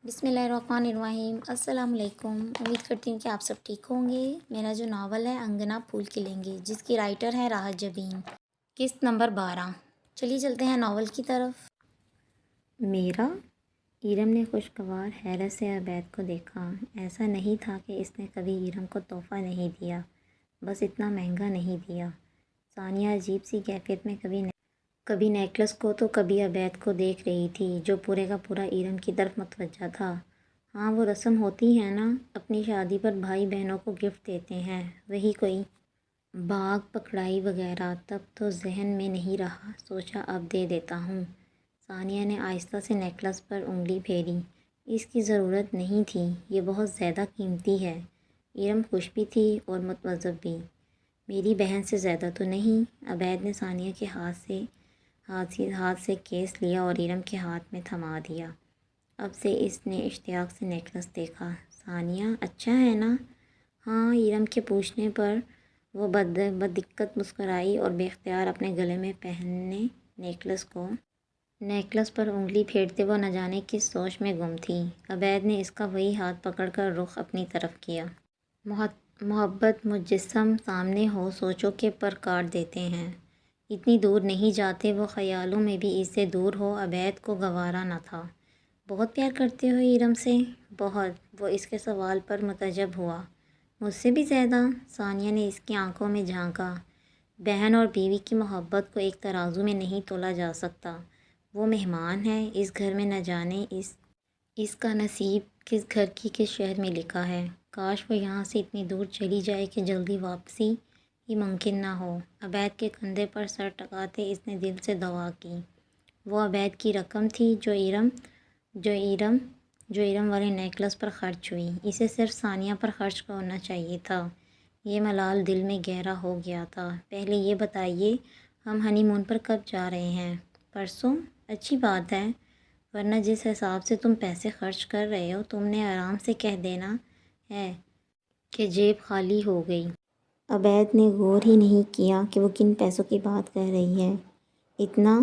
بسم اللہ الرحمن الرحیم۔ السلام علیکم۔ امید کرتی ہوں کہ آپ سب ٹھیک ہوں گے۔ میرا جو ناول ہے انگنا پھول کھلیں گے، جس کی رائٹر ہے راحت جبین، قسط نمبر 12۔ چلیے چلتے ہیں ناول کی طرف۔ میرا ایرم نے خوشگوار حیرت سے عبید کو دیکھا۔ ایسا نہیں تھا کہ اس نے کبھی ایرم کو تحفہ نہیں دیا، بس اتنا مہنگا نہیں دیا۔ ثانیہ عجیب سی کیفیت میں کبھی نیکلس کو تو کبھی عبید کو دیکھ رہی تھی، جو پورے کا پورا ایرم کی طرف متوجہ تھا۔ ہاں، وہ رسم ہوتی ہے نا، اپنی شادی پر بھائی بہنوں کو گفٹ دیتے ہیں، وہی کوئی باغ پکڑائی وغیرہ۔ تب تو ذہن میں نہیں رہا، سوچا اب دے دیتا ہوں۔ ثانیہ نے آہستہ سے نیکلس پر انگلی پھیری۔ اس کی ضرورت نہیں تھی، یہ بہت زیادہ قیمتی ہے۔ ایرم خوش بھی تھی اور متعجب بھی۔ میری بہن سے زیادہ تو نہیں؟ عبید نے ثانیہ کے ہاتھ سے کیس لیا اور ایرم کے ہاتھ میں تھما دیا۔ اب سے اس نے اشتیاق سے نیکلس دیکھا۔ ثانیہ، اچھا ہے نا؟ ہاں، ایرم کے پوچھنے پر وہ بددقت مسکرائی اور بے اختیار اپنے گلے میں پہنے نیکلس پر انگلی پھیرتے وہ نہ جانے کس سوچ میں گم تھی۔ عبید نے اس کا وہی ہاتھ پکڑ کر رخ اپنی طرف کیا۔ محبت مجسم سامنے ہو، سوچوں کے پر کاٹ دیتے ہیں۔ اتنی دور نہیں جاتے، وہ خیالوں میں بھی اس سے دور ہو عبید کو گوارا نہ تھا۔ بہت پیار کرتے ہو ایرم سے؟ بہت۔ وہ اس کے سوال پر متعجب ہوا۔ مجھ سے بھی زیادہ؟ ثانیہ نے اس کی آنکھوں میں جھانکا۔ بہن اور بیوی کی محبت کو ایک ترازو میں نہیں تولا جا سکتا۔ وہ مہمان ہے اس گھر میں، نہ جانے اس کا نصیب کس گھر کی کس شہر میں لکھا ہے۔ کاش وہ یہاں سے اتنی دور چلی جائے کہ جلدی واپسی ہی ممکن نہ ہو۔ عبید کے کندھے پر سر ٹکاتے اس نے دل سے دعا کی۔ وہ عبید کی رقم تھی جو ایرم والے نیکلس پر خرچ ہوئی۔ اسے صرف ثانیہ پر خرچ ہونا چاہیے تھا۔ یہ ملال دل میں گہرا ہو گیا تھا۔ پہلے یہ بتائیے، ہم ہنی مون پر کب جا رہے ہیں؟ پرسوں؟ اچھی بات ہے، ورنہ جس حساب سے تم پیسے خرچ کر رہے ہو، تم نے آرام سے کہہ دینا ہے کہ جیب خالی ہو گئی۔ عبید نے غور ہی نہیں کیا کہ وہ کن پیسوں کی بات کہہ رہی ہے۔ اتنا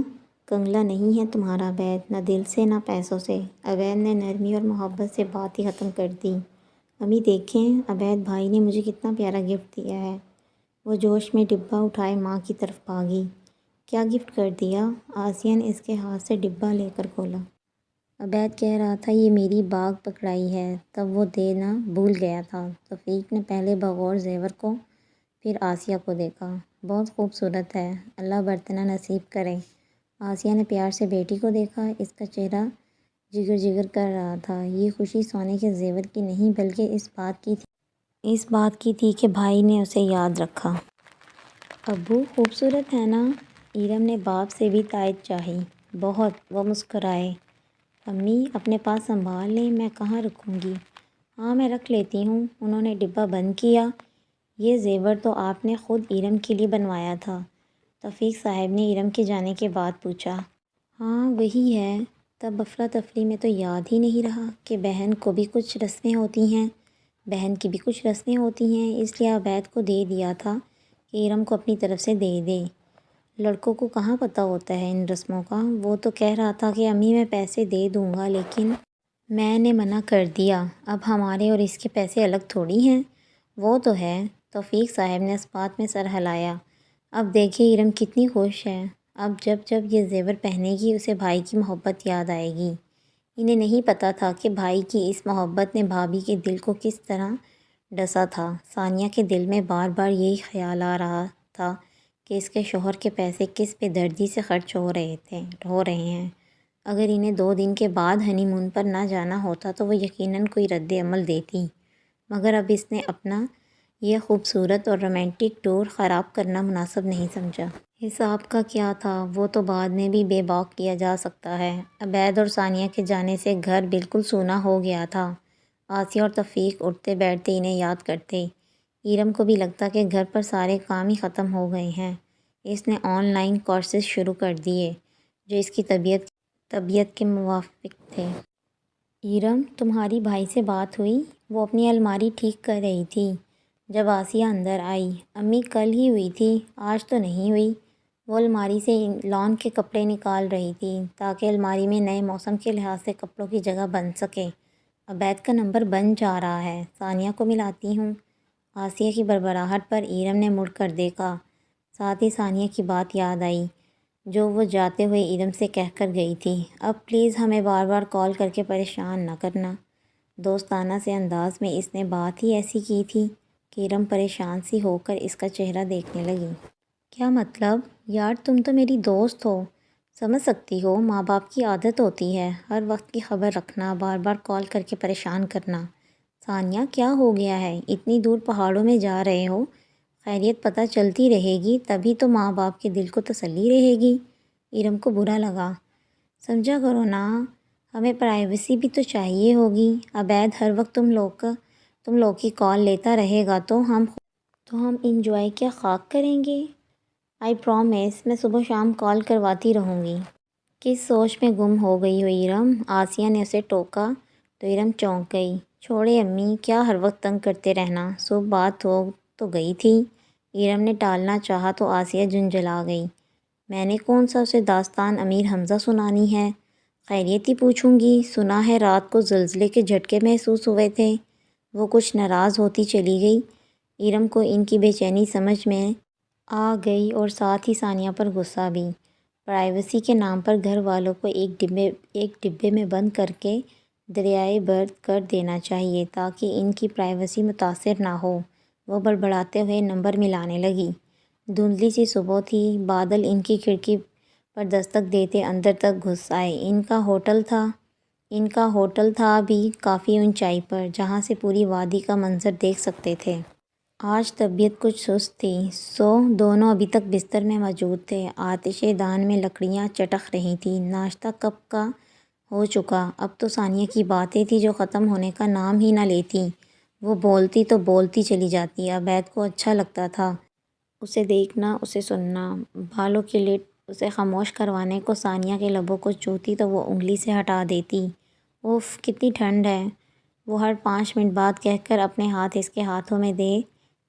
کنگلا نہیں ہے تمہارا عبید، نہ دل سے نہ پیسوں سے۔ عبید نے نرمی اور محبت سے بات ہی ختم کر دی۔ امی دیکھیں، عبید بھائی نے مجھے کتنا پیارا گفٹ دیا ہے۔ وہ جوش میں ڈبہ اٹھائے ماں کی طرف بھاگی۔ کیا گفٹ کر دیا؟ آسیہ نے اس کے ہاتھ سے ڈبہ لے کر کھولا۔ عبید کہہ رہا تھا یہ میری باغ پکڑائی ہے، تب وہ دینا بھول گیا تھا۔ توفیق نے پہلے بغور زیور کو پھر آسیہ کو دیکھا۔ بہت خوبصورت ہے، اللہ برتنا نصیب کرے۔ آسیہ نے پیار سے بیٹی کو دیکھا۔ اس کا چہرہ جگر جگر کر رہا تھا۔ یہ خوشی سونے کے زیور کی نہیں بلکہ اس بات کی تھی کہ بھائی نے اسے یاد رکھا۔ ابو، خوبصورت ہے نا؟ ایرم نے باپ سے بھی تائید چاہی۔ بہت۔ وہ مسکرائے۔ امی، اپنے پاس سنبھال لیں، میں کہاں رکھوں گی؟ ہاں، میں رکھ لیتی ہوں۔ انہوں نے ڈبہ بند کیا۔ یہ زیور تو آپ نے خود ایرم کے لیے بنوایا تھا؟ توفیق صاحب نے ایرم کے جانے کے بعد پوچھا۔ ہاں، وہی ہے۔ تب افراتفری میں تو یاد ہی نہیں رہا کہ بہن کو بھی کچھ رسمیں ہوتی ہیں۔ بہن کی بھی کچھ رسمیں ہوتی ہیں، اس لیے عبید کو دے دیا تھا کہ ایرم کو اپنی طرف سے دے دے۔ لڑکوں کو کہاں پتہ ہوتا ہے ان رسموں کا۔ وہ تو کہہ رہا تھا کہ امی میں پیسے دے دوں گا، لیکن میں نے منع کر دیا۔ اب ہمارے اور اس کے پیسے الگ تھوڑی ہیں۔ وہ تو ہے۔ توفیق صاحب نے اس بات میں سر ہلایا۔ اب دیکھیں ایرم کتنی خوش ہے۔ اب جب یہ زیور پہنے گی، اسے بھائی کی محبت یاد آئے گی۔ انہیں نہیں پتہ تھا کہ بھائی کی اس محبت نے بھابھی کے دل کو کس طرح ڈسا تھا۔ ثانیہ کے دل میں بار بار یہی خیال آ رہا تھا کہ اس کے شوہر کے پیسے کس بے دردی سے خرچ ہو رہے ہیں۔ اگر انہیں 2 دن کے بعد ہنی مون پر نہ جانا ہوتا تو وہ یقیناً کوئی رد عمل دیتی، مگر اب اس نے اپنا یہ خوبصورت اور رومانٹک ٹور خراب کرنا مناسب نہیں سمجھا۔ حساب کا کیا تھا، وہ تو بعد میں بھی بے باک کیا جا سکتا ہے۔ عبید اور ثانیہ کے جانے سے گھر بالکل سونا ہو گیا تھا۔ آسیہ اور توفیق اٹھتے بیٹھتے انہیں یاد کرتے۔ ایرم کو بھی لگتا کہ گھر پر سارے کام ہی ختم ہو گئے ہیں۔ اس نے آن لائن کورسز شروع کر دیے جو اس کی طبیعت کے موافق تھے۔ ایرم، تمہاری بھائی سے بات ہوئی؟ وہ اپنی الماری ٹھیک کر رہی تھی جب آسیہ اندر آئی۔ امی، کل ہی ہوئی تھی، آج تو نہیں ہوئی۔ وہ الماری سے لان کے کپڑے نکال رہی تھی تاکہ الماری میں نئے موسم کے لحاظ سے کپڑوں کی جگہ بن سکے۔ عبید کا نمبر بن جا رہا ہے، ثانیہ کو ملاتی ہوں۔ آسیہ کی بڑبڑاہٹ پر ایرم نے مڑ کر دیکھا، ساتھ ہی ثانیہ کی بات یاد آئی جو وہ جاتے ہوئے ایرم سے کہہ کر گئی تھی، اب پلیز ہمیں بار بار کال کر کے پریشان نہ کرنا۔ دوستانہ سے انداز میں اس نے بات ہی ایسی کی تھی کہ ایرم پریشان سی ہو کر اس کا چہرہ دیکھنے لگی۔ کیا مطلب؟ یار تم تو میری دوست ہو، سمجھ سکتی ہو، ماں باپ کی عادت ہوتی ہے ہر وقت کی خبر رکھنا، بار بار کال کر کے پریشان کرنا۔ ثانیہ کیا ہو گیا ہے؟ اتنی دور پہاڑوں میں جا رہے ہو، خیریت پتہ چلتی رہے گی تبھی تو ماں باپ کے دل کو تسلی رہے گی۔ ایرم کو برا لگا، سمجھا کرو نا، ہمیں پرائیویسی بھی تو چاہیے ہوگی۔ عبید ہر وقت تم لوگ کی کال لیتا رہے گا تو ہم انجوائے کیا خاک کریں گے؟ آئی پرومس میں صبح شام کال کرواتی رہوں گی۔ کس سوچ میں گم ہو گئی ہو ایرم؟ آسیہ نے اسے ٹوکا تو ایرم چونک گئی۔ چھوڑے امی، کیا ہر وقت تنگ کرتے رہنا، صبح بات ہو تو گئی تھی۔ ایرم نے ٹالنا چاہا تو آسیہ جھنجھلا گئی، میں نے کون سا اسے داستان امیر حمزہ سنانی ہے؟ خیریت ہی پوچھوں گی۔ سنا ہے رات کو زلزلے کے جھٹکے محسوس ہوئے تھے۔ وہ کچھ ناراض ہوتی چلی گئی۔ ایرم کو ان کی بے چینی سمجھ میں آ گئی اور ساتھ ہی ثانیہ پر غصہ بھی۔ پرائیویسی کے نام پر گھر والوں کو ایک ڈبے میں بند کر کے دریائے برد کر دینا چاہیے تاکہ ان کی پرائیویسی متاثر نہ ہو۔ وہ بڑبڑاتے ہوئے نمبر ملانے لگی۔ دھندلی سی صبح تھی، بادل ان کی کھڑکی پر دستک دیتے اندر تک گھس آئے۔ ان کا ہوٹل تھا بھی کافی اونچائی پر، جہاں سے پوری وادی کا منظر دیکھ سکتے تھے۔ آج طبیعت کچھ سست تھی، سو دونوں ابھی تک بستر میں موجود تھے۔ آتش دان میں لکڑیاں چٹخ رہی تھیں۔ ناشتہ کب کا ہو چکا، اب تو ثانیہ کی باتیں تھیں جو ختم ہونے کا نام ہی نہ لیتیں۔ وہ بولتی تو بولتی چلی جاتی۔ عبید کو اچھا لگتا تھا اسے دیکھنا، اسے سننا۔ بالوں کے لٹ اسے خاموش کروانے کو ثانیہ کے لبوں کو چھوتی تو وہ انگلی سے ہٹا دیتی۔ اف کتنی ٹھنڈ ہے، وہ ہر 5 منٹ بعد کہہ کر اپنے ہاتھ اس کے ہاتھوں میں دے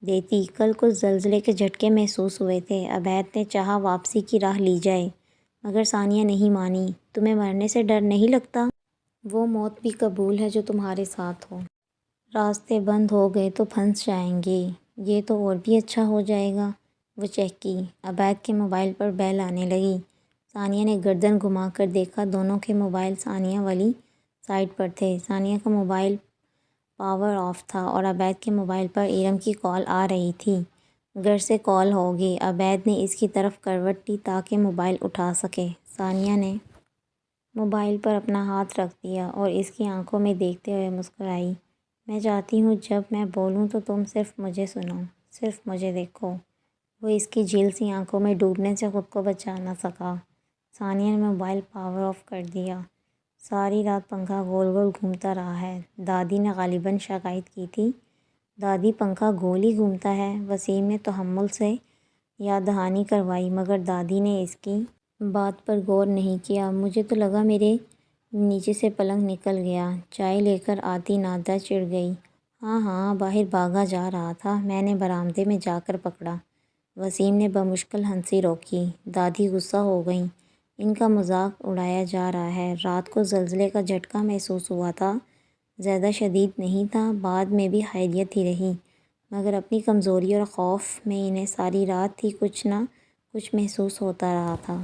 دیتی۔ کل کچھ زلزلے کے جھٹکے محسوس ہوئے تھے۔ عبید نے چاہا واپسی کی راہ لی جائے مگر ثانیہ نہیں مانی۔ تمہیں مرنے سے ڈر نہیں لگتا؟ وہ موت بھی قبول ہے جو تمہارے ساتھ ہو۔ راستے بند ہو گئے تو پھنس جائیں گے، یہ تو اور بھی اچھا ہو جائے گا۔ وہ چہکی۔ عبید کے موبائل پر بیل آنے لگی۔ ثانیہ نے گردن گھما کر دیکھا، دونوں کے موبائل ثانیہ والی سائٹ پر تھے۔ ثانیہ کا موبائل پاور آف تھا اور عبید کے موبائل پر ایرم کی کال آ رہی تھی۔ گھر سے کال ہوگی۔ عبید نے اس کی طرف کروٹ لی تاکہ موبائل اٹھا سکے۔ ثانیہ نے موبائل پر اپنا ہاتھ رکھ دیا اور اس کی آنکھوں میں دیکھتے ہوئے مسکرائی، میں چاہتی ہوں جب میں بولوں تو تم صرف مجھے سنو، صرف مجھے دیکھو۔ وہ اس کی جھیل سی آنکھوں میں ڈوبنے سے خود کو بچا نہ سکا۔ ثانیہ نے موبائل پاور آف کر دیا۔ ساری رات پنکھا گول گول گھومتا رہا ہے، دادی نے غالباً شکایت کی تھی۔ دادی پنکھا گول ہی گھومتا ہے؟ وسیم نے تحمل سے یاد دہانی کروائی مگر دادی نے اس کی بات پر غور نہیں کیا۔ مجھے تو لگا میرے نیچے سے پلنگ نکل گیا۔ چائے لے کر آتی نادرا چڑ گئی۔ ہاں باہر بھاگا جا رہا تھا، میں نے برآمدے میں جا کر پکڑا۔ وسیم نے بمشکل ہنسی روکی۔ دادی غصہ ہو گئیں، ان کا مذاق اڑایا جا رہا ہے۔ رات کو زلزلے کا جھٹکا محسوس ہوا تھا، زیادہ شدید نہیں تھا، بعد میں بھی خیریت ہی رہی مگر اپنی کمزوری اور خوف میں انہیں ساری رات ہی کچھ نہ کچھ محسوس ہوتا رہا تھا۔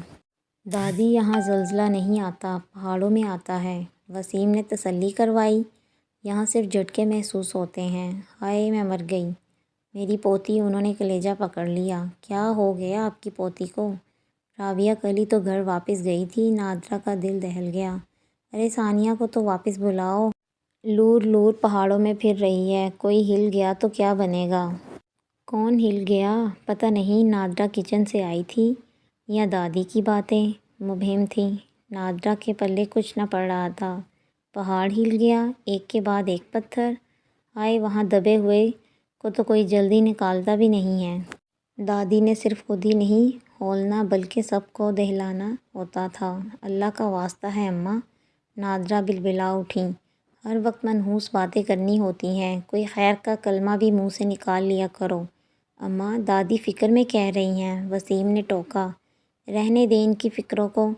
دادی یہاں زلزلہ نہیں آتا، پہاڑوں میں آتا ہے، وسیم نے تسلی کروائی۔ یہاں صرف جھٹکے محسوس ہوتے ہیں۔ ہائے میں مر گئی، میری پوتی، انہوں نے کلیجہ پکڑ لیا۔ کیا ہو گیا آپ کی پوتی کو؟ رابعہ کل ہی تو گھر واپس گئی تھی۔ نادرا کا دل دہل گیا۔ ارے ثانیہ کو تو واپس بلاؤ، لور لور پہاڑوں میں پھر رہی ہے، کوئی ہل گیا تو کیا بنے گا؟ کون ہل گیا؟ پتہ نہیں، نادرا کچن سے آئی تھی یا دادی کی باتیں مبہم تھیں۔ نادرا کے پلے کچھ نہ پڑ رہا تھا۔ پہاڑ ہل گیا، ایک کے بعد ایک پتھر؟ ہائے وہاں دبے ہوئے کو تو کوئی جلدی نکالتا بھی نہیں ہے۔ دادی نے صرف خود ہی نہیں ہولنا بلکہ سب کو دہلانا ہوتا تھا۔ اللہ کا واسطہ ہے اماں، نادرا بلبلا اٹھیں، ہر وقت منحوس باتیں کرنی ہوتی ہیں، کوئی خیر کا کلمہ بھی منہ سے نکال لیا کرو۔ اماں دادی فکر میں کہہ رہی ہیں، وسیم نے ٹوکا۔ رہنے دیں ان کی فکروں کو،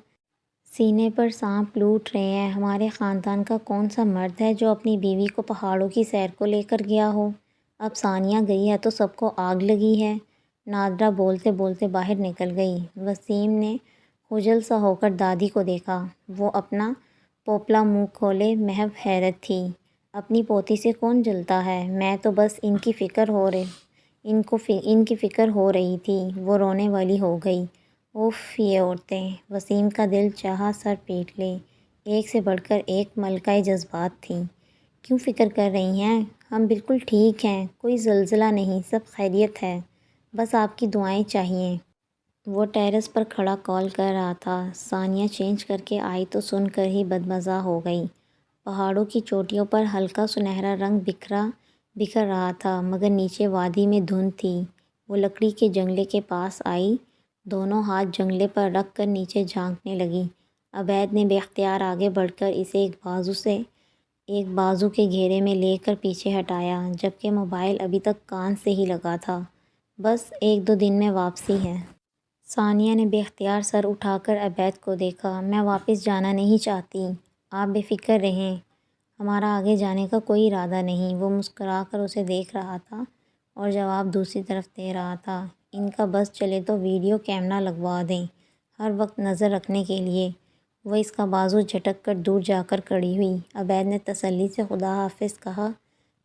سینے پر سانپ لوٹ رہے ہیں۔ ہمارے خاندان کا کون سا مرد ہے جو اپنی بیوی کو پہاڑوں کی سیر کو لے کر گیا ہو؟ اب ثانیہ گئی ہے تو سب کو آگ لگی ہے۔ نادرہ بولتے بولتے باہر نکل گئی۔ وسیم نے خجل سا ہو کر دادی کو دیکھا۔ وہ اپنا پوپلا منہ کھولے محو حیرت تھی۔ اپنی پوتی سے کون جلتا ہے؟ میں تو بس ان کی فکر ہو رہی تھی۔ وہ رونے والی ہو گئی۔ اف یہ عورتیں! وسیم کا دل چاہا سر پیٹ لے۔ ایک سے بڑھ کر ایک ملکہ جذبات تھیں۔ کیوں فکر کر رہی ہیں؟ ہم بالکل ٹھیک ہیں، کوئی زلزلہ نہیں، سب خیریت ہے، بس آپ کی دعائیں چاہیے۔ وہ ٹیرس پر کھڑا کال کر رہا تھا۔ ثانیہ چینج کر کے آئی تو سن کر ہی بدمزہ ہو گئی۔ پہاڑوں کی چوٹیوں پر ہلکا سنہرا رنگ بکھر رہا تھا مگر نیچے وادی میں دھند تھی۔ وہ لکڑی کے جنگلے کے پاس آئی، دونوں ہاتھ جنگلے پر رکھ کر نیچے جھانکنے لگی۔ عبید نے بے اختیار آگے بڑھ کر اسے ایک بازو کے گھیرے میں لے کر پیچھے ہٹایا، جبکہ موبائل ابھی تک کان سے ہی لگا تھا۔ بس 1-2 دن میں واپسی ہے۔ ثانیہ نے بے اختیار سر اٹھا کر عبید کو دیکھا۔ میں واپس جانا نہیں چاہتی، آپ بے فکر رہیں، ہمارا آگے جانے کا کوئی ارادہ نہیں۔ وہ مسکرا کر اسے دیکھ رہا تھا اور جواب دوسری طرف دے رہا تھا۔ ان کا بس چلے تو ویڈیو کیمرہ لگوا دیں، ہر وقت نظر رکھنے کے لیے۔ وہ اس کا بازو جھٹک کر دور جا کر کھڑی ہوئی۔ عبید نے تسلی سے خدا حافظ کہا،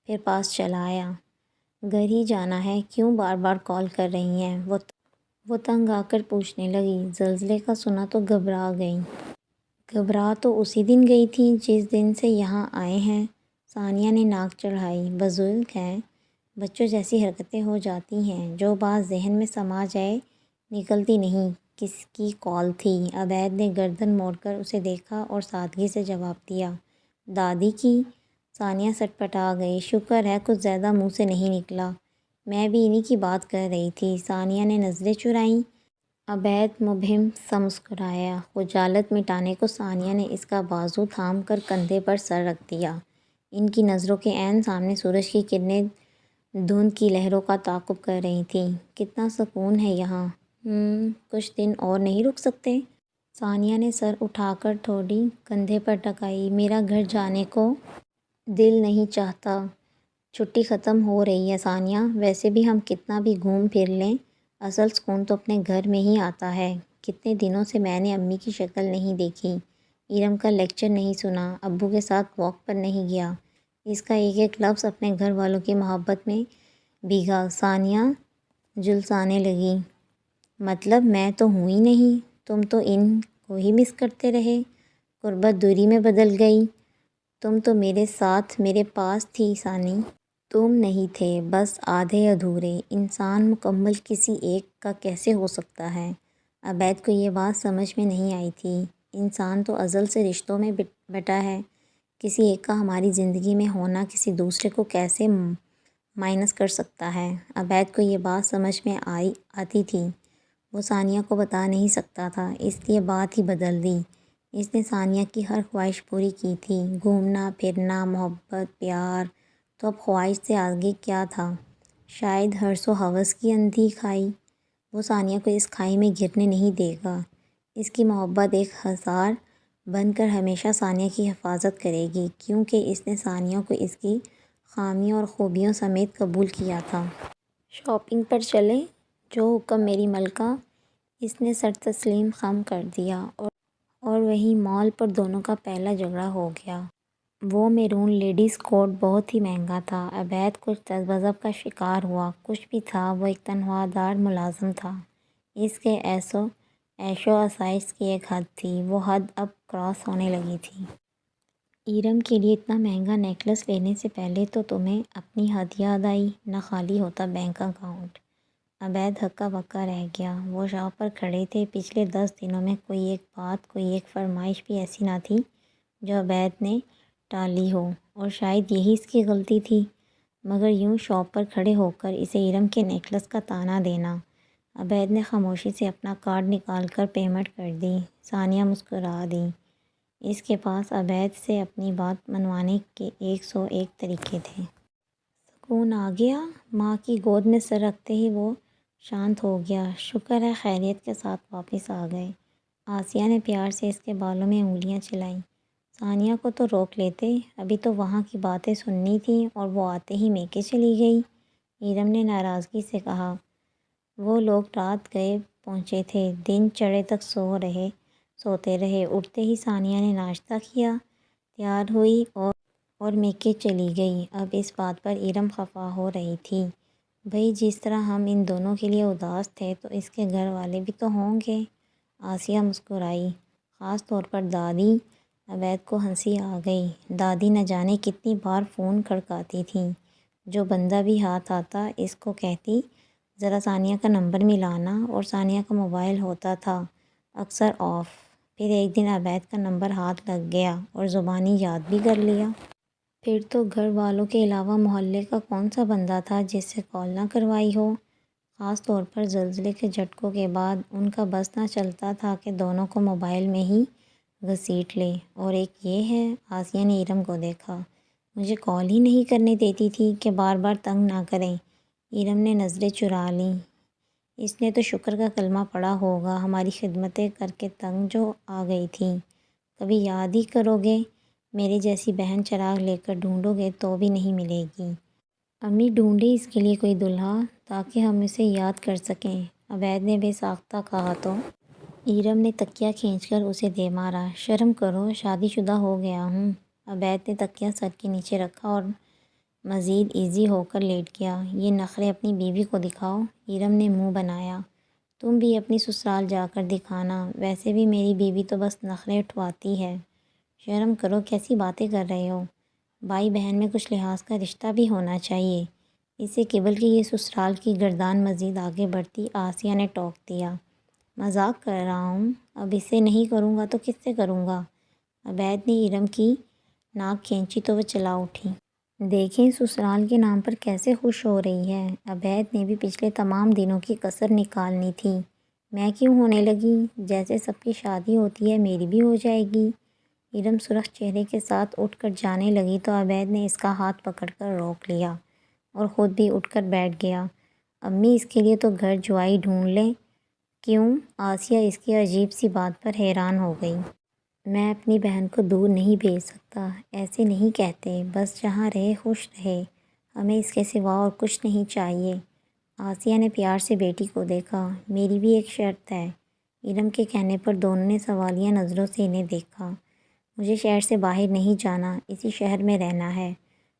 پھر پاس چلا آیا۔ گھر ہی جانا ہے، کیوں بار بار کال کر رہی ہیں؟ وہ تنگ آ کر پوچھنے لگی۔ زلزلے کا سنا تو گھبرا گئیں۔ گھبرا تو اسی دن گئی تھیں جس دن سے یہاں آئے ہیں۔ ثانیہ نے ناک چڑھائی۔ بزرگ ہیں، بچوں جیسی حرکتیں ہو جاتی ہیں، جو بات ذہن میں سما جائے نکلتی نہیں۔ کس کی کال تھی؟ عبید نے گردن موڑ کر اسے دیکھا اور سادگی سے جواب دیا، دادی کی۔ ثانیہ سٹپٹا گئی۔ شکر ہے کچھ زیادہ منہ سے نہیں نکلا، میں بھی انہی کی بات کر رہی تھی۔ ثانیہ نے نظریں چرائیں۔ عبید مبہم سا مسکرایا۔ خجالت مٹانے کو ثانیہ نے اس کا بازو تھام کر کندھے پر سر رکھ دیا۔ ان کی نظروں کے عین سامنے سورج کی کرنیں دھند کی لہروں کا تعاقب کر رہی تھیں۔ کتنا سکون ہے یہاں۔ کچھ دن اور نہیں رک سکتے؟ ثانیہ نے سر اٹھا کر ٹھوڑی کندھے پر ٹکائی۔ میرا گھر جانے کو دل نہیں چاہتا۔ چھٹی ختم ہو رہی ہے ثانیہ، ویسے بھی ہم کتنا بھی گھوم پھر لیں، اصل سکون تو اپنے گھر میں ہی آتا ہے۔ کتنے دنوں سے میں نے امی کی شکل نہیں دیکھی، ارم کا لیکچر نہیں سنا، ابو کے ساتھ واک پر نہیں گیا۔ اس کا ایک ایک لفظ اپنے گھر والوں کی محبت میں بھیگا۔ ثانیہ جھلسانے لگی۔ مطلب میں تو ہوں ہی نہیں، تم تو ان کو ہی مس کرتے رہے، قربت دوری میں بدل گئی۔ تم تو میرے ساتھ میرے پاس تھی ثانی۔ تم نہیں تھے، بس آدھے ادھورے۔ انسان مکمل کسی ایک کا کیسے ہو سکتا ہے؟ عبید کو یہ بات سمجھ میں نہیں آئی تھی۔ انسان تو ازل سے رشتوں میں بٹا ہے، کسی ایک کا ہماری زندگی میں ہونا کسی دوسرے کو کیسے مائنس کر سکتا ہے؟ عبید کو یہ بات سمجھ میں آتی تھی، وہ ثانیہ کو بتا نہیں سکتا تھا، اس لیے بات ہی بدل دی۔ اس نے ثانیہ کی ہر خواہش پوری کی تھی، گھومنا پھرنا، محبت، پیار، تو اب خواہش سے آگے کیا تھا؟ شاید حرص و ہوس کی اندھی کھائی۔ وہ ثانیہ کو اس کھائی میں گرنے نہیں دے گا۔ اس کی محبت ایک حصار بن کر ہمیشہ ثانیہ کی حفاظت کرے گی، کیونکہ اس نے ثانیہ کو اس کی خامیوں اور خوبیوں سمیت قبول کیا تھا۔ شاپنگ پر چلیں؟ جو حکم میری ملکہ۔ اس نے سر تسلیم خم کر دیا اور وہیں مال پر دونوں کا پہلا جھگڑا ہو گیا۔ وہ میرون لیڈیز کوٹ بہت ہی مہنگا تھا۔ عبید کچھ تذبذب کا شکار ہوا۔ کچھ بھی تھا، وہ ایک تنخواہ دار ملازم تھا۔ اس کے عیش و آسائش کی ایک حد تھی، وہ حد اب کراس ہونے لگی تھی۔ ارم کے لیے اتنا مہنگا نیکلس لینے سے پہلے تو تمہیں اپنی حد یاد آئی، نہ خالی ہوتا بینک اکاؤنٹ۔ عبید ہکا بکا رہ گیا۔ وہ شاپ پر کھڑے تھے۔ پچھلے 10 دنوں میں کوئی ایک بات، کوئی ایک فرمائش بھی ایسی نہ تھی جو عبید نے ٹالی ہو، اور شاید یہی اس کی غلطی تھی، مگر یوں شاپ پر کھڑے ہو کر اسے ارم کے نیکلس کا تانا دینا۔ عبید نے خاموشی سے اپنا کارڈ نکال کر پیمنٹ کر دی۔ ثانیہ مسکرا دی۔ اس کے پاس عبید سے اپنی بات منوانے کے 101 طریقے تھے۔ سکون آ گیا؟ ماں کی گود میں سر رکھتے ہی وہ شانت ہو گیا۔ شکر ہے خیریت کے ساتھ واپس آ گئے۔ آسیہ نے پیار سے اس کے بالوں میں انگلیاں چلائیں۔ ثانیہ کو تو روک لیتے، ابھی تو وہاں کی باتیں سننی تھیں اور وہ آتے ہی میکے چلی گئی۔ ایرم نے ناراضگی سے کہا۔ وہ لوگ رات گئے پہنچے تھے، دن چڑھے تک سوتے رہے۔ اٹھتے ہی ثانیہ نے ناشتہ کیا، تیار ہوئی اور میکے چلی گئی۔ اب اس بات پر ایرم خفا ہو رہی تھی۔ بھئی جس طرح ہم ان دونوں کے لیے اداس تھے تو اس کے گھر والے بھی تو ہوں گے۔ آسیہ مسکرائی، خاص طور پر دادی۔ عبید کو ہنسی آ گئی۔ دادی نہ جانے کتنی بار فون کھڑکاتی تھیں۔ جو بندہ بھی ہاتھ آتا اس کو کہتی ذرا ثانیہ کا نمبر ملانا، اور ثانیہ کا موبائل ہوتا تھا اکثر آف۔ پھر ایک دن عبید کا نمبر ہاتھ لگ گیا اور زبانی یاد بھی کر لیا۔ پھر تو گھر والوں کے علاوہ محلے کا کون سا بندہ تھا جس سے کال نہ کروائی ہو؟ خاص طور پر زلزلے کے جھٹکوں کے بعد ان کا بس نہ چلتا تھا کہ دونوں کو موبائل میں ہی گھسیٹ لے۔ اور ایک یہ ہے، آسیہ نے ایرم کو دیکھا، مجھے کال ہی نہیں کرنے دیتی تھی کہ بار بار تنگ نہ کریں۔ ایرم نے نظریں چرا لیں۔ اس نے تو شکر کا کلمہ پڑھا ہوگا، ہماری خدمتیں کر کے تنگ جو آ گئی تھیں۔ کبھی یاد ہی کرو گے، میرے جیسی بہن چراغ لے کر ڈھونڈو گے تو بھی نہیں ملے گی۔ امی ڈھونڈے اس کے لیے کوئی دلہا تاکہ ہم اسے یاد کر سکیں، عبید نے بے ساختہ کہا تو ایرم نے تکیہ کھینچ کر اسے دے مارا۔ شرم کرو، شادی شدہ ہو گیا ہوں۔ عبید نے تکیہ سر کے نیچے رکھا اور مزید ایزی ہو کر لیٹ گیا۔ یہ نخرے اپنی بیوی کو دکھاؤ، ایرم نے منہ بنایا۔ تم بھی اپنی سسرال جا کر دکھانا، ویسے بھی میری بیوی تو بس نخرے اٹھواتی ہے۔ شرم کرو، کیسی باتیں کر رہے ہو؟ بھائی بہن میں کچھ لحاظ کا رشتہ بھی ہونا چاہیے۔ اسے قبل کہ یہ سسرال کی گردان مزید آگے بڑھتی، آسیہ نے ٹوک دیا۔ مذاق کر رہا ہوں، اب اسے نہیں کروں گا تو کس سے کروں گا؟ عبید نے ایرم کی ناک کھینچی تو وہ چلا اٹھی۔ دیکھیں سسرال کے نام پر کیسے خوش ہو رہی ہے۔ عبید نے بھی پچھلے تمام دنوں کی کسر نکالنی تھی۔ میں کیوں ہونے لگی؟ جیسے سب کی شادی ہوتی ہے میری بھی ہو جائے گی۔ ایرم سرخ چہرے کے ساتھ اٹھ کر جانے لگی تو عبید نے اس کا ہاتھ پکڑ کر روک لیا اور خود بھی اٹھ کر بیٹھ گیا۔ امی اس کے لیے تو گھر جوائی ڈھونڈ لیں۔ کیوں؟ آسیہ اس کی عجیب سی بات پر حیران ہو گئی۔ میں اپنی بہن کو دور نہیں بھیج سکتا، ایسے نہیں کہتے، بس جہاں رہے خوش رہے، ہمیں اس کے سوا اور کچھ نہیں چاہیے۔ آسیہ نے پیار سے بیٹی کو دیکھا۔ میری بھی ایک شرط ہے۔ ایرم کے کہنے پر دونوں نے سوالیہ نظروں سے انہیں دیکھا۔ مجھے شہر سے باہر نہیں جانا، اسی شہر میں رہنا ہے۔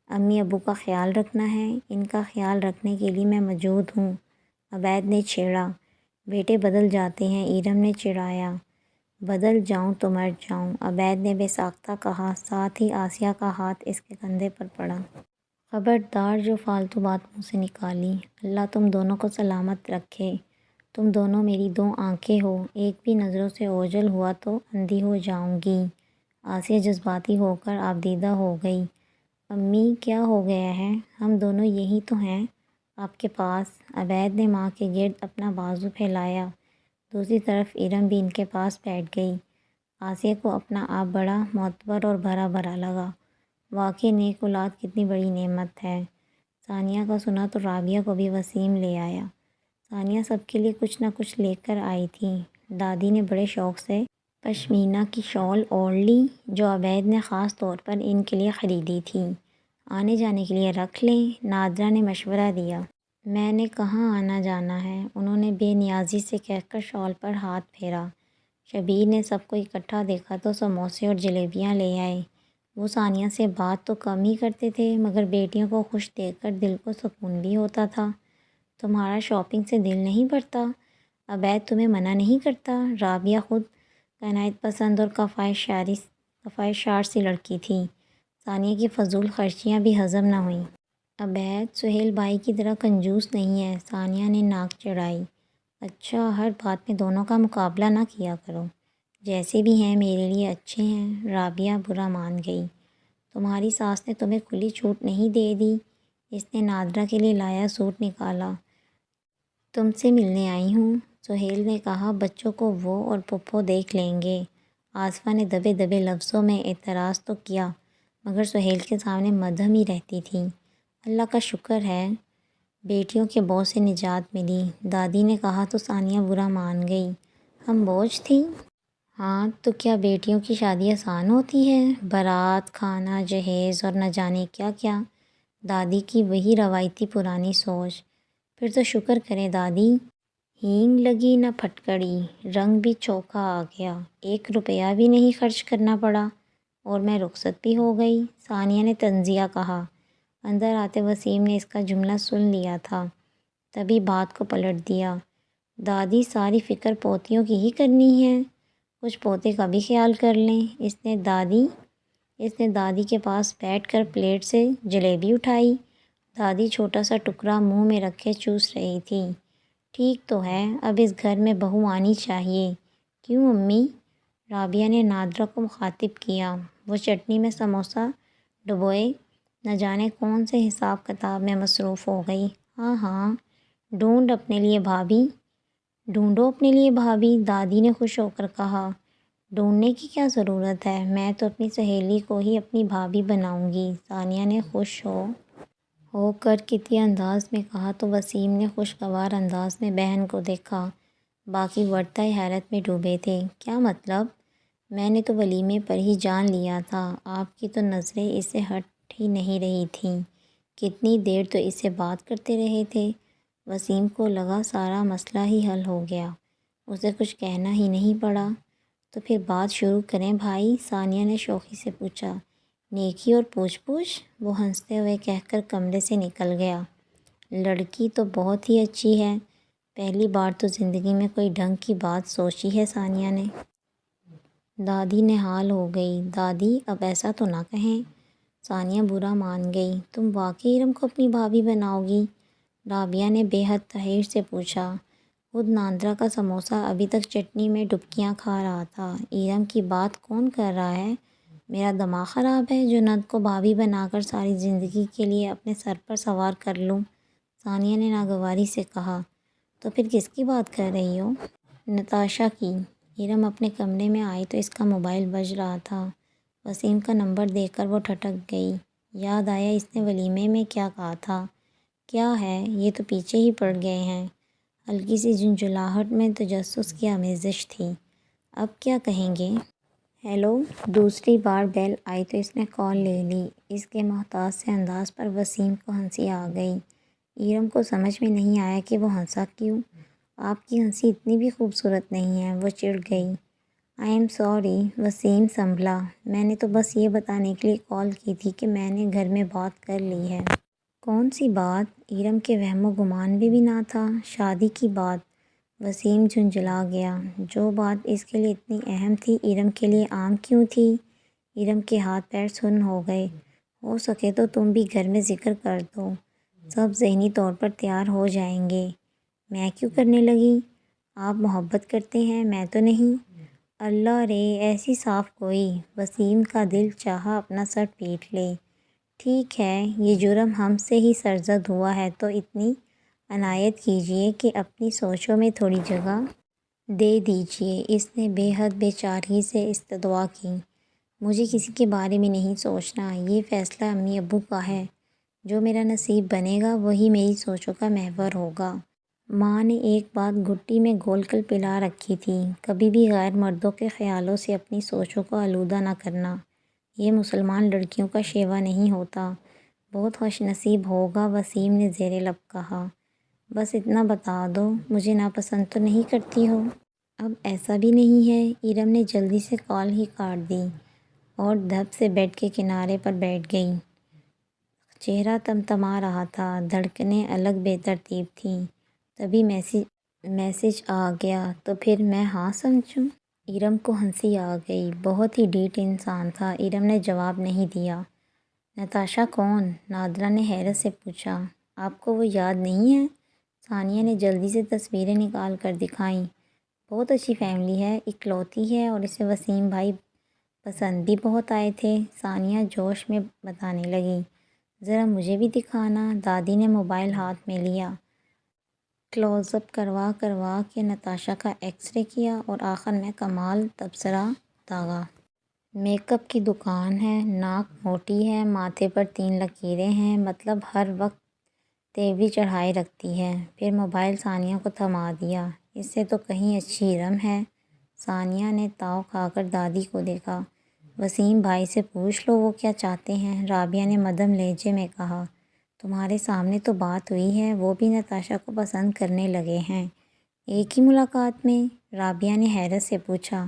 امی ابو کا خیال رکھنا ہے، ان کا خیال رکھنے کے لیے میں موجود ہوں، عبید نے چھیڑا۔ بیٹے بدل جاتے ہیں، ایرم نے چڑھایا۔ بدل جاؤں تو مر جاؤں، عبید نے بے ساختہ کہا، ساتھ ہی آسیہ کا ہاتھ اس کے کندھے پر پڑا۔ خبردار جو فالتو بات منہ سے نکالی۔ اللہ تم دونوں کو سلامت رکھے۔ تم دونوں میری دو آنکھیں ہو، ایک بھی نظروں سے اوجھل ہوا تو اندھی ہو جاؤں گی۔ آسیہ جذباتی ہو کر آبدیدہ ہو گئی۔ امی کیا ہو گیا ہے؟ ہم دونوں یہی تو ہیں آپ کے پاس۔ عبید نے ماں کے گرد اپنا بازو پھیلایا۔ دوسری طرف ایرم بھی ان کے پاس بیٹھ گئی۔ آسیہ کو اپنا آپ بڑا معتبر اور بھرا بھرا لگا۔ واقعی نیک اولاد کتنی بڑی نعمت ہے۔ ثانیہ کا سنا تو رابعہ کو بھی وسیم لے آیا۔ ثانیہ سب کے لیے کچھ نہ کچھ لے کر آئی تھی۔ دادی نے بڑے شوق سے پشمینہ کی شال اوڑھ لی جو عبید نے خاص طور پر ان کے لیے خریدی تھی۔ آنے جانے کے لیے رکھ لیں، نادرہ نے مشورہ دیا۔ میں نے کہاں آنا جانا ہے، انہوں نے بے نیازی سے کہہ کر شال پر ہاتھ پھیرا۔ شبیر نے سب کو اکٹھا دیکھا تو سموسے اور جلیبیاں لے آئے۔ وہ ثانیہ سے بات تو کم ہی کرتے تھے مگر بیٹیوں کو خوش دیکھ کر دل کو سکون بھی ہوتا تھا۔ تمہارا شاپنگ سے دل نہیں بھرتا؟ عبید تمہیں منع نہیں کرتا؟ رابعہ خود قناعت پسند اور کفایت سی لڑکی تھی۔ ثانیہ کی فضول خرچیاں بھی ہضم نہ ہوئیں۔ عبید سہیل بھائی کی طرح کنجوس نہیں ہے، ثانیہ نے ناک چڑھائی۔ اچھا، ہر بات میں دونوں کا مقابلہ نہ کیا کرو، جیسے بھی ہیں میرے لیے اچھے ہیں۔ رابعہ برا مان گئی۔ تمہاری ساس نے تمہیں کھلی چھوٹ نہیں دے دی؟ اس نے نادرہ کے لیے لایا سوٹ نکالا۔ تم سے ملنے آئی ہوں، سہیل نے کہا، بچوں کو وہ اور پھپھو دیکھ لیں گے۔ آصفہ نے دبے دبے لفظوں میں اعتراض تو کیا مگر سہیل کے سامنے مدھم ہی رہتی تھی۔ اللہ کا شکر ہے بیٹیوں کے بوجھ سے نجات ملی، دادی نے کہا تو ثانیہ برا مان گئی۔ ہم بوجھ تھیں؟ ہاں تو کیا بیٹیوں کی شادی آسان ہوتی ہے؟ بارات، کھانا، جہیز اور نہ جانے کیا کیا۔ دادی کی وہی روایتی پرانی سوچ۔ پھر تو شکر کریں دادی، ہینگ لگی نہ پھٹکڑی، رنگ بھی چوکھا آ گیا، 1 روپیہ بھی نہیں خرچ کرنا پڑا اور میں رخصت بھی ہو گئی، ثانیہ نے تنزیہ کہا۔ اندر آتے وسیم نے اس کا جملہ سن لیا تھا، تبھی بات کو پلٹ دیا۔ دادی ساری فکر پوتیوں کی ہی کرنی ہے، کچھ پوتے کا بھی خیال کر لیں۔ اس نے دادی کے پاس بیٹھ کر پلیٹ سے جلیبی اٹھائی۔ دادی چھوٹا سا ٹکڑا منہ میں رکھے چوس رہی تھی۔ ٹھیک تو ہے، اب اس گھر میں بہو آنی چاہیے۔ کیوں امی؟ رابعہ نے نادرہ کو مخاطب کیا۔ وہ چٹنی میں سموسہ ڈبوئے نہ جانے کون سے حساب کتاب میں مصروف ہو گئی۔ ہاں ہاں، ڈھونڈو اپنے لیے بھابھی، دادی نے خوش ہو کر کہا۔ ڈھونڈنے کی کیا ضرورت ہے، میں تو اپنی سہیلی کو ہی اپنی بھابھی بناؤں گی، ثانیہ نے خوش ہو کر کتی انداز میں کہا تو وسیم نے خوشگوار انداز میں بہن کو دیکھا۔ باقی ورثہ حیرت میں ڈوبے تھے۔ کیا مطلب؟ میں نے تو ولیمے پر ہی جان لیا تھا، آپ کی تو نظریں اس سے ہٹ ہی نہیں رہی تھیں، کتنی دیر تو اس سے بات کرتے رہے تھے۔ وسیم کو لگا سارا مسئلہ ہی حل ہو گیا، اسے کچھ کہنا ہی نہیں پڑا۔ تو پھر بات شروع کریں بھائی، ثانیہ نے شوخی سے پوچھا۔ نیکی اور پوچھ پوچھ، وہ ہنستے ہوئے کہہ کر کمرے سے نکل گیا۔ لڑکی تو بہت ہی اچھی ہے، پہلی بار تو زندگی میں کوئی ڈھنگ کی بات سوچی ہے ثانیہ نے۔ دادی نہال ہو گئی۔ دادی اب ایسا تو نہ کہیں، ثانیہ برا مان گئی۔ تم واقعی ارم کو اپنی بھابھی بناؤ گی؟ رابعہ نے بے حد تحیر سے پوچھا۔ خود نادرہ کا سموسہ ابھی تک چٹنی میں ڈبکیاں کھا رہا تھا۔ ارم کی بات کون کر رہا ہے؟ میرا دماغ خراب ہے جو ند کو بھابھی بنا کر ساری زندگی کے لیے اپنے سر پر سوار کر لوں، ثانیہ نے ناگواری سے کہا۔ تو پھر کس کی بات کر رہی ہو؟ نتاشا کی۔ ارم اپنے کمرے میں آئی تو اس کا موبائل بج رہا تھا۔ وسیم کا نمبر دیکھ کر وہ ٹھٹک گئی۔ یاد آیا اس نے ولیمے میں کیا کہا تھا۔ کیا ہے، یہ تو پیچھے ہی پڑ گئے ہیں۔ ہلکی سی جھنجھلاہٹ میں تجسس کی آمیزش تھی۔ اب کیا کہیں گے؟ ہیلو، دوسری بار بیل آئی تو اس نے کال لے لی۔ اس کے محتاط سے انداز پر وسیم کو ہنسی آ گئی۔ ارم کو سمجھ میں نہیں آیا کہ وہ ہنسا کیوں۔ آپ کی ہنسی اتنی بھی خوبصورت نہیں ہے، وہ چڑ گئی۔ آئی ایم سوری، وسیم سنبھلا۔ میں نے تو بس یہ بتانے کے لیے کال کی تھی کہ میں نے گھر میں بات کر لی ہے۔ کون سی بات؟ ارم کے وہم و گمان میں بھی نہ تھا۔ شادی کی بات۔ وسیم جھنجھلا گیا۔ جو بات اس کے لیے اتنی اہم تھی ارم کے لیے عام کیوں تھی؟ ارم کے ہاتھ پیر سن ہو گئے۔ ہو سکے تو تم بھی گھر میں ذکر کر دو، سب ذہنی طور پر تیار ہو جائیں گے۔ میں کیوں کرنے لگی؟ آپ محبت کرتے ہیں، میں تو نہیں۔ اللہ رے، ایسی صاف گوئی! وسیم کا دل چاہا اپنا سر پیٹ لے۔ ٹھیک ہے، یہ جرم ہم سے ہی سرزد ہوا ہے تو اتنی عنایت کیجیے کہ اپنی سوچوں میں تھوڑی جگہ دے دیجیے۔ اس نے بے حد بے چارگی سے استدعا کی۔ مجھے کسی کے بارے میں نہیں سوچنا، یہ فیصلہ امی ابو کا ہے۔ جو میرا نصیب بنے گا وہی میری سوچوں کا محور ہوگا۔ ماں نے ایک بات گھٹی میں گھول کر پلا رکھی تھی، کبھی بھی غیر مردوں کے خیالوں سے اپنی سوچوں کو آلودہ نہ کرنا۔ یہ مسلمان لڑکیوں کا شیوا نہیں ہوتا۔ بہت خوش نصیب ہوگا، وسیم نے زیر لب کہا۔ بس اتنا بتا دو، مجھے ناپسند تو نہیں کرتی ہو؟ اب ایسا بھی نہیں ہے۔ ارم نے جلدی سے کال ہی کاٹ دی اور دھپ سے بیڈ کے کنارے پر بیٹھ گئی۔ چہرہ تمتما رہا تھا، دھڑکنیں الگ بے ترتیب تھیں۔ تبھی میسج آ گیا۔ تو پھر میں ہاں سمجھوں؟ ارم کو ہنسی آ گئی۔ بہت ہی ڈھیٹ انسان تھا۔ ارم نے جواب نہیں دیا۔ نتاشا کون؟ نادرہ نے حیرت سے پوچھا۔ آپ کو وہ یاد نہیں ہے؟ ثانیہ نے جلدی سے تصویریں نکال کر دکھائیں۔ بہت اچھی فیملی ہے، اکلوتی ہے اور اسے وسیم بھائی پسند بھی بہت آئے تھے، ثانیہ جوش میں بتانے لگی۔ ذرا مجھے بھی دکھانا۔ دادی نے موبائل ہاتھ میں لیا۔ کلوز اپ کروا کے نتاشا کا ایکس رے کیا اور آخر میں کمال تبصرہ داغا۔ میک اپ کی دکان ہے، ناک موٹی ہے، ماتھے پر 3 لکیریں ہیں، مطلب ہر وقت تیوری چڑھائے رکھتی ہے۔ پھر موبائل ثانیہ کو تھما دیا۔ اس سے تو کہیں اچھی ارم ہے، ثانیہ نے تاؤ کھا کر دادی کو دیکھا۔ وسیم بھائی سے پوچھ لو وہ کیا چاہتے ہیں، رابعہ نے مدھم لہجے میں کہا۔ تمہارے سامنے تو بات ہوئی ہے، وہ بھی نتاشا کو پسند کرنے لگے ہیں۔ ایک ہی ملاقات میں؟ رابعہ نے حیرت سے پوچھا۔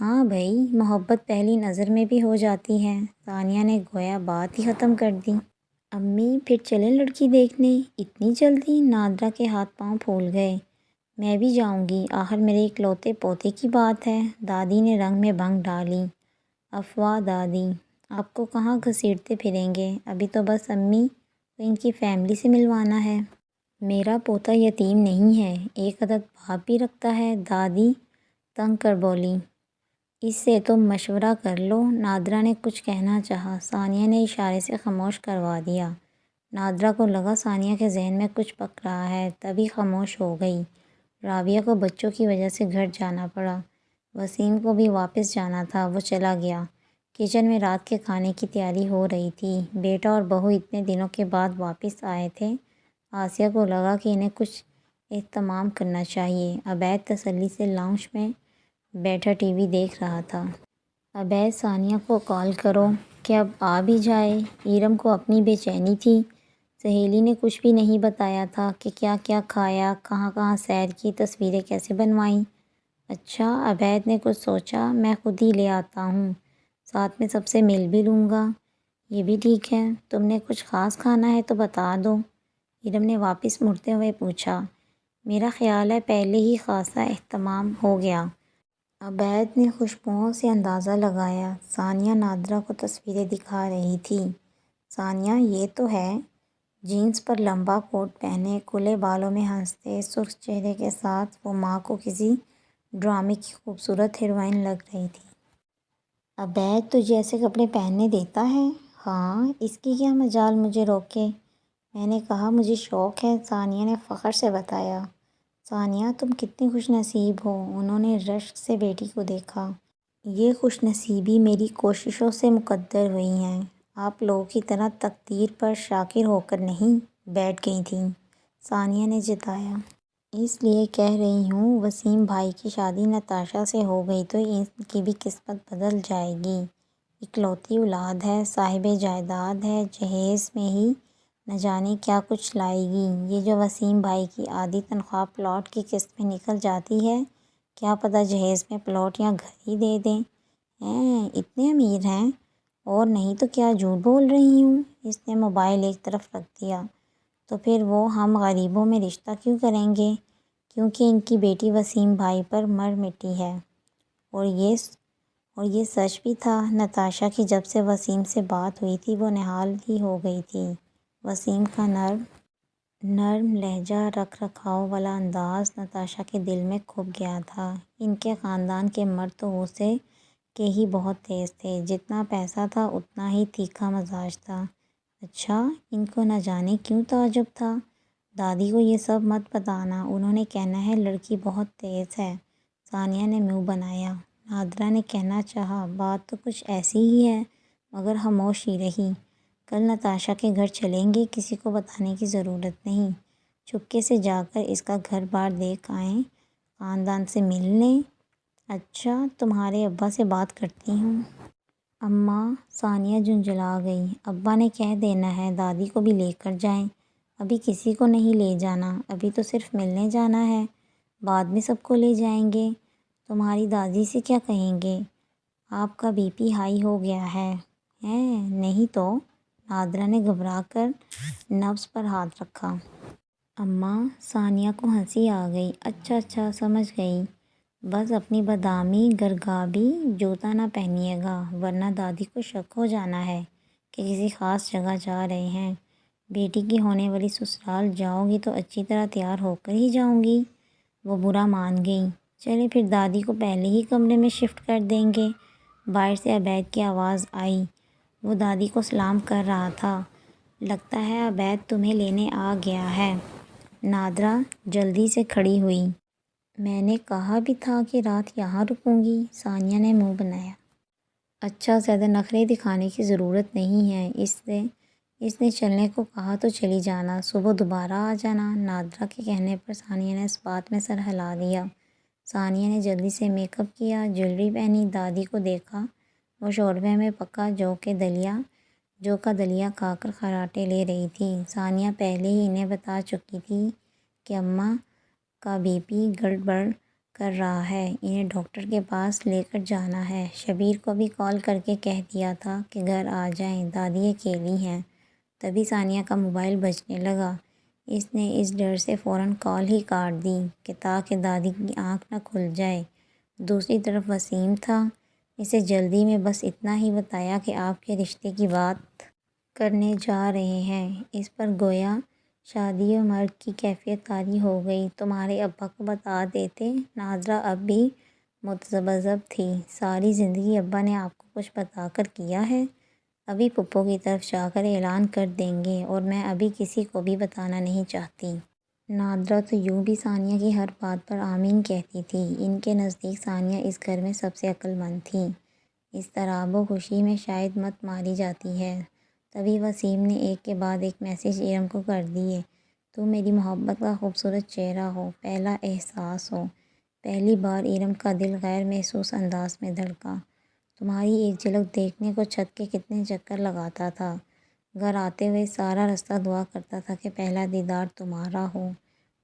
ہاں بھائی، محبت پہلی نظر میں بھی ہو جاتی ہے، ثانیہ نے گویا بات ہی ختم کر دی۔ امی پھر چلیں لڑکی دیکھنے؟ اتنی جلدی؟ نادرا کے ہاتھ پاؤں پھول گئے۔ میں بھی جاؤں گی، آخر میرے اکلوتے پوتے کی بات ہے، دادی نے رنگ میں بھنگ ڈالی۔ افواہ دادی، آپ کو کہاں گھسیٹتے پھریں گے، ابھی تو بس امی کو ان کی فیملی سے ملوانا ہے۔ میرا پوتا یتیم نہیں ہے، ایک عدد باپ بھی رکھتا ہے، دادی تنگ کر بولی۔ اس سے تم مشورہ کر لو، نادرا نے کچھ کہنا چاہا، ثانیہ نے اشارے سے خاموش کروا دیا۔ نادرا کو لگا ثانیہ کے ذہن میں کچھ پک رہا ہے، تبھی خاموش ہو گئی۔ رابعہ کو بچوں کی وجہ سے گھر جانا پڑا، وسیم کو بھی واپس جانا تھا، وہ چلا گیا۔ کچن میں رات کے کھانے کی تیاری ہو رہی تھی، بیٹا اور بہو اتنے دنوں کے بعد واپس آئے تھے، آسیہ کو لگا کہ انہیں کچھ اہتمام کرنا چاہیے۔ عبید تسلی سے لاؤنج میں بیٹھا ٹی وی دیکھ رہا تھا۔ عبید، ثانیہ کو کال کرو کہ اب آ بھی جائے، ایرم کو اپنی بے چینی تھی، سہیلی نے کچھ بھی نہیں بتایا تھا کہ کیا کیا کھایا، کہاں کہاں سیر کی، تصویریں کیسے بنوائیں۔ اچھا، عبید نے کچھ سوچا، میں خود ہی لے آتا ہوں، ساتھ میں سب سے مل بھی لوں گا۔ یہ بھی ٹھیک ہے، تم نے کچھ خاص کھانا ہے تو بتا دو، ایرم نے واپس مڑتے ہوئے پوچھا۔ میرا خیال ہے پہلے ہی خاصا اہتمام ہو گیا، عبید نے خوشبوؤں سے اندازہ لگایا۔ ثانیہ نادرا کو تصویریں دکھا رہی تھی۔ ثانیہ، یہ تو ہے، جینس پر لمبا کوٹ پہنے، کھلے بالوں میں ہنستے سرخ چہرے کے ساتھ وہ ماں کو کسی ڈرامے کی خوبصورت ہیروئن لگ رہی تھی۔ عبید تجھے ایسے کپڑے پہننے دیتا ہے؟ ہاں، اس کی کیا مجال مجھے روکے، میں نے کہا مجھے شوق ہے، ثانیہ نے فخر سے بتایا۔ ثانیہ، تم کتنی خوش نصیب ہو، انہوں نے رشک سے بیٹی کو دیکھا۔ یہ خوش نصیبی میری کوششوں سے مقدر ہوئی ہے، آپ لوگوں کی طرح تقدیر پر شاکر ہو کر نہیں بیٹھ گئی تھیں، ثانیہ نے جتایا۔ اس لیے کہہ رہی ہوں، وسیم بھائی کی شادی نتاشا سے ہو گئی تو ان کی بھی قسمت بدل جائے گی، اکلوتی اولاد ہے، صاحب جائیداد ہے، جہیز میں ہی نہ جانے کیا کچھ لائے گی، یہ جو وسیم بھائی کی آدھی تنخواہ پلاٹ کی قسط میں نکل جاتی ہے، کیا پتہ جہیز میں پلاٹ یا گھر ہی دے دیں۔ اتنے امیر ہیں؟ اور نہیں تو کیا جھوٹ بول رہی ہوں، اس نے موبائل ایک طرف رکھ دیا۔ تو پھر وہ ہم غریبوں میں رشتہ کیوں کریں گے، کیونکہ ان کی بیٹی وسیم بھائی پر مر مٹی ہے۔ اور یہ سچ بھی تھا، نتاشا کی جب سے وسیم سے بات ہوئی تھی وہ نہال ہی ہو گئی تھی۔ وسیم کا نرم لہجہ، رکھ رکھاؤ والا انداز نتاشا کے دل میں کھپ گیا تھا۔ ان کے خاندان کے مرد تو غصے کے ہی بہت تیز تھے، جتنا پیسہ تھا اتنا ہی تیکھا مزاج تھا۔ اچھا، ان کو نہ جانے کیوں تعجب تھا، دادی کو یہ سب مت بتانا، انہوں نے کہنا ہے لڑکی بہت تیز ہے، ثانیہ نے منہ بنایا۔ نادرا نے کہنا چاہا، بات تو کچھ ایسی ہی ہے، مگر خاموش ہی رہی۔ کل نتاشا کے گھر چلیں گے، کسی کو بتانے کی ضرورت نہیں، چپکے سے جا کر اس کا گھر بار دیکھ آئیں، خاندان سے مل لیں۔ اچھا، تمہارے ابا سے بات کرتی ہوں۔ اماں، ثانیہ جھنجھلا گئی، ابا نے کہہ دینا ہے دادی کو بھی لے کر جائیں۔ ابھی کسی کو نہیں لے جانا، ابھی تو صرف ملنے جانا ہے، بعد میں سب کو لے جائیں گے۔ تمہاری دادی سے کیا کہیں گے، آپ کا بی پی ہائی ہو گیا ہے؟ نہیں تو، نادرا نے گھبرا کر نبض پر ہاتھ رکھا۔ اماں، ثانیہ کو ہنسی آ گئی، اچھا سمجھ گئی، بس اپنی بادامی گرگابی جوتا نہ پہنیے گا، ورنہ دادی کو شک ہو جانا ہے کہ کسی خاص جگہ جا رہے ہیں۔ بیٹی کی ہونے والی سسرال جاؤ گی تو اچھی طرح تیار ہو کر ہی جاؤں گی، وہ برا مان گئی۔ چلے پھر دادی کو پہلے ہی کمرے میں شفٹ کر دیں گے۔ باہر سے عبید کی آواز آئی، وہ دادی کو سلام کر رہا تھا۔ لگتا ہے عبید تمہیں لینے آ گیا ہے، نادرا جلدی سے کھڑی ہوئی۔ میں نے کہا بھی تھا کہ رات یہاں رکوں گی، ثانیہ نے منہ بنایا۔ اچھا، زیادہ نخرے دکھانے کی ضرورت نہیں ہے، اس نے چلنے کو کہا تو چلی جانا، صبح دوبارہ آ جانا۔ نادرا کے کہنے پر ثانیہ نے اس بات میں سر ہلا دیا۔ ثانیہ نے جلدی سے میک اپ کیا، جویلری پہنی، دادی کو دیکھا۔ وہ شوربے میں پکا جو کا دلیا کھا کر خراٹے لے رہی تھی۔ ثانیہ پہلے ہی انہیں بتا چکی تھی کہ اماں کا بی پی گڑبڑ کر رہا ہے، انہیں ڈاکٹر کے پاس لے کر جانا ہے۔ شبیر کو بھی کال کر کے کہہ دیا تھا کہ گھر آ جائیں، دادی اکیلی ہیں۔ تبھی ثانیہ کا موبائل بجنے لگا۔ اس نے اس ڈر سے فوراً کال ہی کاٹ دی کہ تاکہ دادی کی آنکھ نہ کھل جائے۔ دوسری طرف وسیم تھا۔ اسے جلدی میں بس اتنا ہی بتایا کہ آپ کے رشتے کی بات کرنے جا رہے ہیں۔ اس پر گویا شادی و مرگ کی کیفیت طاری ہو گئی۔ تمہارے ابا کو بتا دیتے۔ نادرہ اب بھی متذبذب تھی۔ ساری زندگی ابا نے آپ کو کچھ بتا کر کیا ہے؟ ابھی پھپھو کی طرف جا کر اعلان کر دیں گے، اور میں ابھی کسی کو بھی بتانا نہیں چاہتی۔ نادرہ تو یوں بھی ثانیہ کی ہر بات پر آمین کہتی تھی۔ ان کے نزدیک ثانیہ اس گھر میں سب سے عقل مند تھی۔ اضطراب و خوشی میں شاید مت ماری جاتی ہے۔ تبھی وسیم نے ایک کے بعد ایک میسج ارم کو کر دیے۔ تو میری محبت کا خوبصورت چہرہ ہو، پہلا احساس ہو۔ پہلی بار ارم کا دل غیر محسوس انداز میں دھڑکا۔ تمہاری ایک جھلک دیکھنے کو چھت کے کتنے چکر لگاتا تھا۔ گھر آتے ہوئے سارا رستہ دعا کرتا تھا کہ پہلا دیدار تمہارا ہو،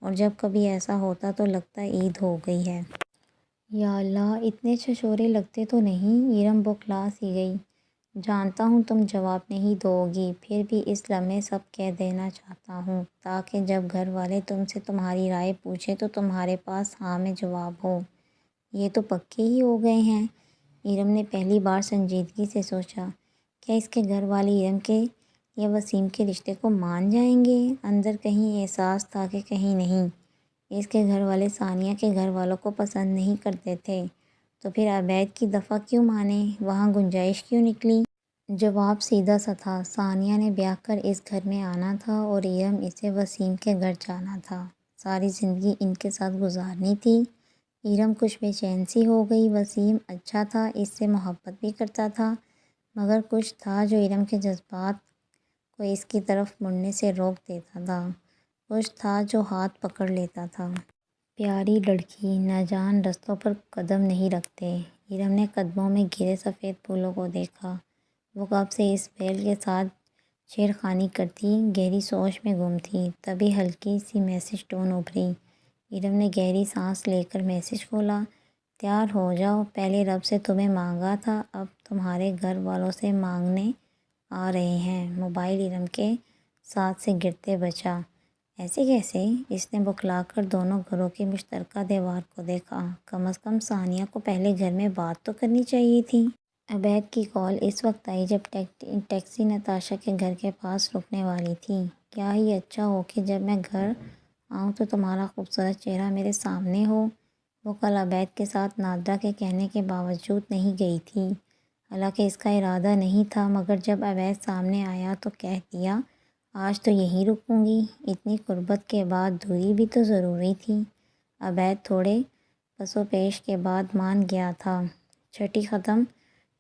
اور جب کبھی ایسا ہوتا تو لگتا عید ہو گئی ہے۔ یا اللہ، اتنے چھچورے لگتے تو نہیں؟ ارم بوکھلا سی گئی۔ جانتا ہوں تم جواب نہیں دو گی، پھر بھی اس لمحے سب کہہ دینا چاہتا ہوں تاکہ جب گھر والے تم سے تمہاری رائے پوچھیں تو تمہارے پاس ہاں میں جواب ہو۔ یہ تو پکے ہی ہو گئے ہیں۔ ارم نے پہلی بار سنجیدگی سے سوچا، کیا اس کے گھر والے ارم کے یا وسیم کے رشتے کو مان جائیں گے؟ اندر کہیں احساس تھا کہ کہیں نہیں۔ اس کے گھر والے ثانیہ کے گھر والوں کو پسند نہیں کرتے تھے، تو پھر عبید کی دفعہ کیوں مانیں؟ وہاں گنجائش کیوں نکلی؟ جواب سیدھا سا تھا، ثانیہ نے بیاہ کر اس گھر میں آنا تھا اور ارم اسے وسیم کے گھر جانا تھا، ساری زندگی ان کے ساتھ گزارنی تھی۔ ارم کچھ بے چین سی ہو گئی۔ وسیم اچھا تھا، اس سے محبت بھی کرتا تھا، مگر کچھ تھا جو ارم کے جذبات کو اس کی طرف مڑنے سے روک دیتا تھا، کچھ تھا جو ہاتھ پکڑ لیتا تھا۔ پیاری لڑکی نہ جان رستوں پر قدم نہیں رکھتے۔ ارم نے قدموں میں گھرے سفید پھولوں کو دیکھا۔ وہ کب سے اس بیل کے ساتھ چھیڑخانی کرتی گہری سوچ میں گم تھی۔ تبھی ہلکی سی میسج ٹون ابھری۔ ارم نے گہری سانس لے کر میسج کھولا۔ تیار ہو جاؤ، پہلے رب سے تمہیں مانگا تھا، اب تمہارے گھر والوں سے مانگنے آ رہے ہیں۔ موبائل ارم کے ساتھ سے گرتے بچا۔ ایسے کیسے؟ اس نے بکھلا کر دونوں گھروں کی مشترکہ دیوار کو دیکھا۔ کم از کم ثانیہ کو پہلے گھر میں بات تو کرنی چاہیے تھی۔ عبید کی کال اس وقت آئی جب ٹیکسی نتاشا کے گھر کے پاس رکنے والی تھی۔ کیا ہی اچھا ہو کہ جب میں گھر آؤں تو تمہارا خوبصورت چہرہ میرے سامنے ہو۔ وہ کل عبید کے ساتھ نادرہ کے کہنے کے باوجود نہیں گئی تھی، حالانکہ اس کا ارادہ نہیں تھا، مگر جب عبید سامنے آیا تو کہہ دیا، آج تو یہیں رکوں گی۔ اتنی قربت کے بعد دوری بھی تو ضروری تھی۔ عبید تھوڑے پس و پیش کے بعد مان گیا تھا۔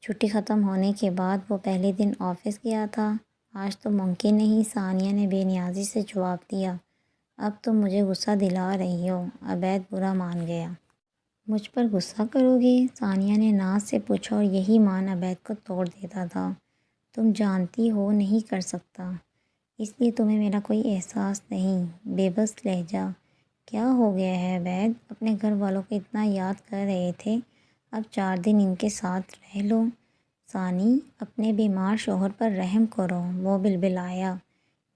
چھٹی ختم ہونے کے بعد وہ پہلے دن آفس گیا تھا۔ آج تو ممکن نہیں، ثانیہ نے بے نیازی سے جواب دیا۔ اب تم مجھے غصہ دلا رہی ہو۔ عبید برا مان گیا۔ مجھ پر غصہ کرو گے؟ ثانیہ نے ناز سے پوچھا، اور یہی مان عبید کو توڑ دیتا تھا۔ تم جانتی ہو نہیں کر سکتا، اس لیے تمہیں میرا کوئی احساس نہیں۔ بے بس لہجہ۔ کیا ہو گیا ہے عبید؟ اپنے گھر والوں کو اتنا یاد کر رہے تھے، اب 4 دن ان کے ساتھ رہ لو۔ ثانی، اپنے بیمار شوہر پر رحم کرو، وہ بلبلایا۔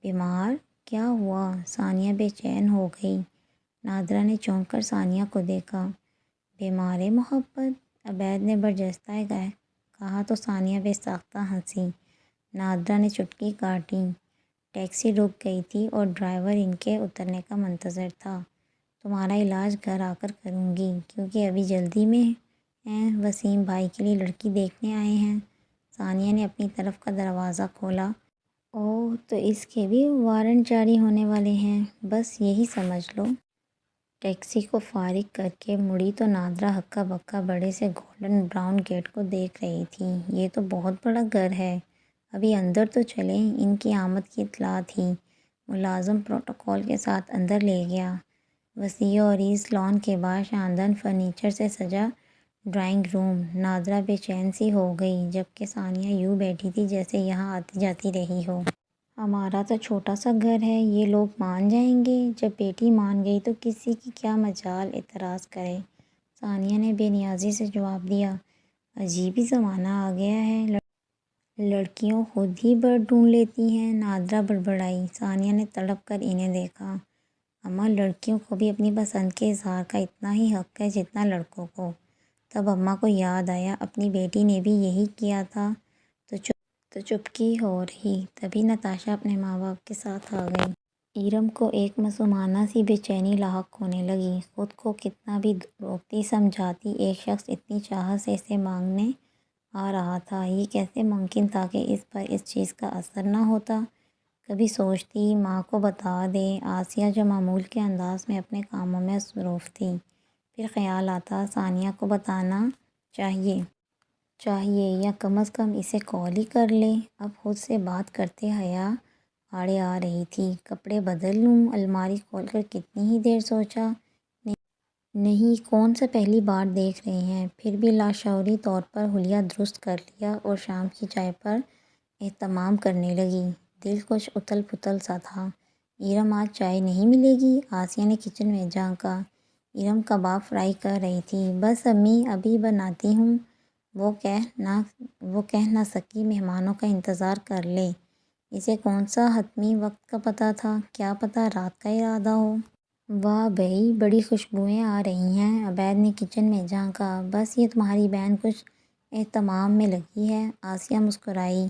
بیمار؟ کیا ہوا؟ ثانیہ بے چین ہو گئی۔ نادرہ نے چونک کر ثانیہ کو دیکھا۔ بیمار محبت؟ عبید نے برجستہ کہا تو ثانیہ بے ساختہ ہنسی۔ نادرہ نے چٹکی کاٹی۔ ٹیکسی رک گئی تھی اور ڈرائیور ان کے اترنے کا منتظر تھا۔ تمہارا علاج گھر آ کر کروں گی، کیونکہ ابھی جلدی میں ہیں۔ وسیم بھائی کے لیے لڑکی دیکھنے آئے ہیں۔ ثانیہ نے اپنی طرف کا دروازہ کھولا۔ اوہ، تو اس کے بھی وارنٹ جاری ہونے والے ہیں؟ بس یہی سمجھ لو۔ ٹیکسی کو فارغ کر کے مڑی تو نادرہ ہکا بکا بڑے سے گولڈن براؤن گیٹ کو دیکھ رہی تھی۔ یہ تو بہت بڑا گھر ہے، ابھی اندر تو چلیں۔ ان کی آمد کی اطلاع تھی۔ ملازم پروٹوکول کے ساتھ اندر لے گیا۔ وسیع اور عریض لان کے بعد شاندار فرنیچر سے سجا ڈرائنگ روم۔ نادرہ بے چین سی ہو گئی جبکہ ثانیہ یوں بیٹھی تھی جیسے یہاں آتی جاتی رہی ہو۔ ہمارا تو چھوٹا سا گھر ہے، یہ لوگ مان جائیں گے؟ جب بیٹی مان گئی تو کسی کی کیا مجال اعتراض کرے؟ ثانیہ نے بے نیازی سے جواب دیا۔ عجیب ہی زمانہ آ گیا ہے، لڑکیوں خود ہی برڈ ڈھونڈ لیتی ہیں، نادرہ بڑبڑائی۔ ثانیہ نے تڑپ کر انہیں دیکھا۔ اماں، لڑکیوں کو بھی اپنی پسند کے اظہار کا اتنا ہی حق ہے جتنا لڑکوں کو۔ تب اماں کو یاد آیا اپنی بیٹی نے بھی یہی کیا تھا، تو چپکی ہو رہی۔ تبھی نتاشا اپنے ماں باپ کے ساتھ آ گئی۔ ایرم کو ایک معصومانہ سی بے چینی لاحق ہونے لگی۔ خود کو کتنا بھی روکتی سمجھاتی، ایک شخص اتنی چاہت سے اسے مانگنے آ رہا تھا، یہ کیسے ممکن تھا کہ اس پر اس چیز کا اثر نہ ہوتا؟ کبھی سوچتی ماں کو بتا دے، آسیہ جو معمول کے انداز میں اپنے کاموں میں مصروف تھی۔ پھر خیال آتا ثانیہ کو بتانا چاہیے یا کم از کم اسے کال ہی کر لے۔ اب خود سے بات کرتے حیا آڑے آ رہی تھی۔ کپڑے بدل لوں؟ الماری کھول کر کتنی ہی دیر سوچا، نہیں کون سا پہلی بار دیکھ رہے ہیں۔ پھر بھی لاشعوری طور پر حلیہ درست کر لیا اور شام کی چائے پر اہتمام کرنے لگی۔ دل کچھ اتھل پھتل سا تھا۔ ایرم آج چائے نہیں ملے گی؟ آسیہ نے کچن میں جھانکا۔ ایرم کباب فرائی کر رہی تھی۔ بس امی ابھی بناتی ہوں، وہ کہہ نہ سکی مہمانوں کا انتظار کر لے۔ اسے کون سا حتمی وقت کا پتہ تھا، کیا پتہ رات کا ارادہ ہو۔ واہ بھئی، بڑی خوشبوئیں آ رہی ہیں۔ عبید نے کچن میں جھانکا۔ بس یہ تمہاری بہن کچھ اہتمام میں لگی ہے۔ آسیہ مسکرائی۔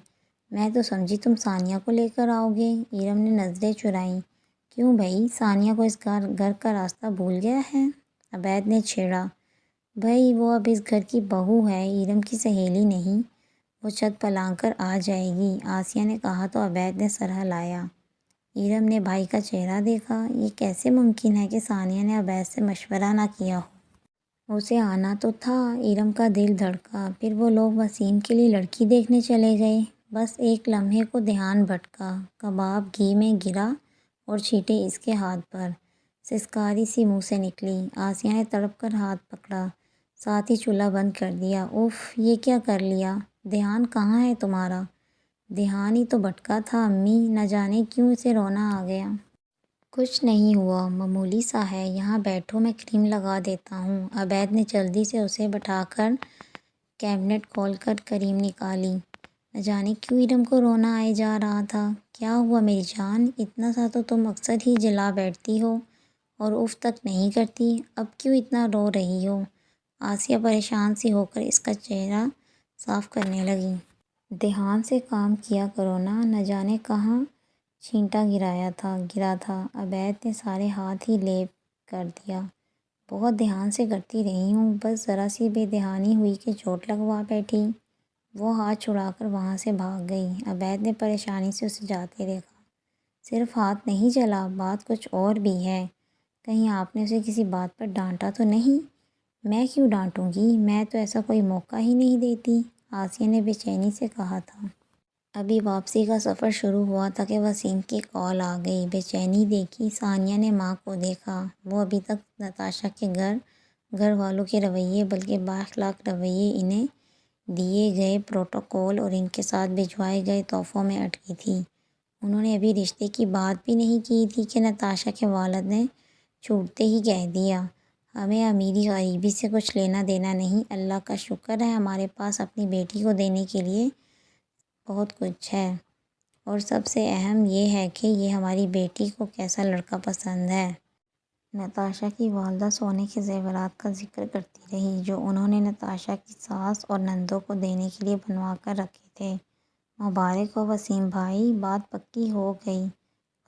میں تو سمجھی تم ثانیہ کو لے کر آؤ گے۔ ایرم نے نظریں چرائیں۔ کیوں بھئی، ثانیہ کو اس گھر کا راستہ بھول گیا ہے؟ عبید نے چھیڑا۔ بھئی وہ اب اس گھر کی بہو ہے، ایرم کی سہیلی نہیں، وہ چھت پلانگ کر آ جائے گی، آسیہ نے کہا تو عبید نے سر ہلایا۔ ایرم نے بھائی کا چہرہ دیکھا۔ یہ کیسے ممکن ہے کہ ثانیہ نے عبید سے مشورہ نہ کیا ہو؟ اسے آنا تو تھا۔ ایرم کا دل دھڑکا۔ پھر وہ لوگ وسیم کے لیے لڑکی دیکھنے چلے گئے۔ بس ایک لمحے کو دھیان بھٹکا، کباب گھی میں گرا اور چھینٹے اس کے ہاتھ پر، سسکاری سی منہ سے نکلی۔ آسیہ نے تڑپ کر ہاتھ پکڑا، ساتھ ہی چولہا بند کر دیا۔ اف، یہ کیا کر لیا؟ دھیان کہاں ہے تمہارا؟ دھیان ہی تو بھٹکا تھا امی، نہ جانے کیوں اسے رونا آ گیا۔ کچھ نہیں ہوا، معمولی سا ہے، یہاں بیٹھو میں کریم لگا دیتا ہوں۔ عبید نے جلدی سے اسے بٹھا کر کیبنٹ کھول کر کریم نکالی۔ نہ جانے کیوں ایرم کو رونا آئے جا رہا تھا۔ کیا ہوا میری جان؟ اتنا سا تو تم اکثر ہی جلا بیٹھتی ہو اور اف تک نہیں کرتی، اب کیوں اتنا رو رہی ہو؟ آسیہ پریشان سی ہو کر اس کا چہرہ صاف کرنے لگی۔ دھیان سے کام کیا کرو نا، نہ جانے کہاں چھینٹا گرا تھا۔ عبید نے سارے ہاتھ ہی لیپ کر دیا۔ بہت دھیان سے کرتی رہی ہوں، بس ذرا سی بے دھیانی ہوئی کہ چوٹ لگوا بیٹھی۔ وہ ہاتھ چھڑا کر وہاں سے بھاگ گئی۔ عبید نے پریشانی سے اسے جاتے دیکھا۔ صرف ہاتھ نہیں جلا، بات کچھ اور بھی ہے، کہیں آپ نے اسے کسی بات پر ڈانٹا تو نہیں؟ میں کیوں ڈانٹوں گی، میں تو ایسا کوئی موقع ہی نہیں دیتی، آسیہ نے بے چینی سے کہا تھا۔ ابھی واپسی کا سفر شروع ہوا تھا کہ وسیم کی کال آ گئی۔ بے چینی دیکھی، ثانیہ نے ماں کو دیکھا۔ وہ ابھی تک نتاشا کے گھر والوں کے رویے، بلکہ بااخلاق رویے، انہیں دیے گئے پروٹوکول اور ان کے ساتھ بھجوائے گئے تحفوں میں اٹکی تھی۔ انہوں نے ابھی رشتے کی بات بھی نہیں کی تھی کہ نتاشا کے والد نے چھوٹتے ہی کہہ دیا، ہمیں امیری غریبی سے کچھ لینا دینا نہیں، اللہ کا شکر ہے ہمارے پاس اپنی بیٹی کو دینے کے لیے بہت کچھ ہے، اور سب سے اہم یہ ہے کہ یہ ہماری بیٹی کو کیسا لڑکا پسند ہے۔ نتاشا کی والدہ سونے کے زیورات کا ذکر کرتی رہی جو انہوں نے نتاشا کی ساس اور نندوں کو دینے کے لیے بنوا کر رکھے تھے۔ مبارک ہو وسیم بھائی، بات پکی ہو گئی؟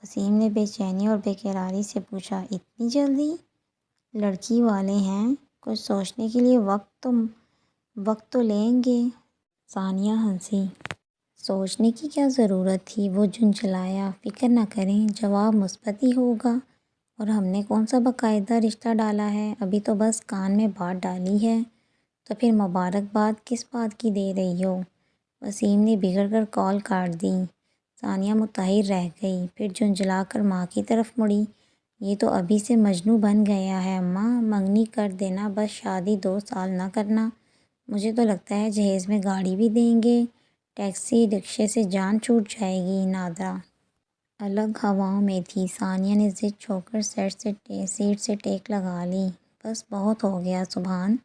وسیم نے بے چینی اور بے قراری سے پوچھا۔ اتنی جلدی؟ لڑکی والے ہیں، کچھ سوچنے کے لیے وقت تو لیں گے۔ ثانیہ ہنسی۔ سوچنے کی کیا ضرورت تھی؟ وہ جھنجھلایا۔ فکر نہ کریں، جواب مثبت ہی ہوگا، اور ہم نے کون سا باقاعدہ رشتہ ڈالا ہے، ابھی تو بس کان میں بات ڈالی ہے، تو پھر مبارکباد کس بات کی دے رہی ہو؟ وسیم نے بگڑ کر کال کاٹ دی۔ ثانیہ متحیر رہ گئی، پھر جھنجھلا کر ماں کی طرف مڑی۔ یہ تو ابھی سے مجنوں بن گیا ہے اماں، منگنی کر دینا، بس شادی 2 سال نہ کرنا۔ مجھے تو لگتا ہے جہیز میں گاڑی بھی دیں گے، ٹیکسی رکشے سے جان چھوٹ جائے گی۔ نادرا الگ ہواؤں میں تھی۔ ثانیہ نے ضد چھوڑ کر سیٹ سے ٹیک لگا لی۔ بس بہت ہو گیا سبحان۔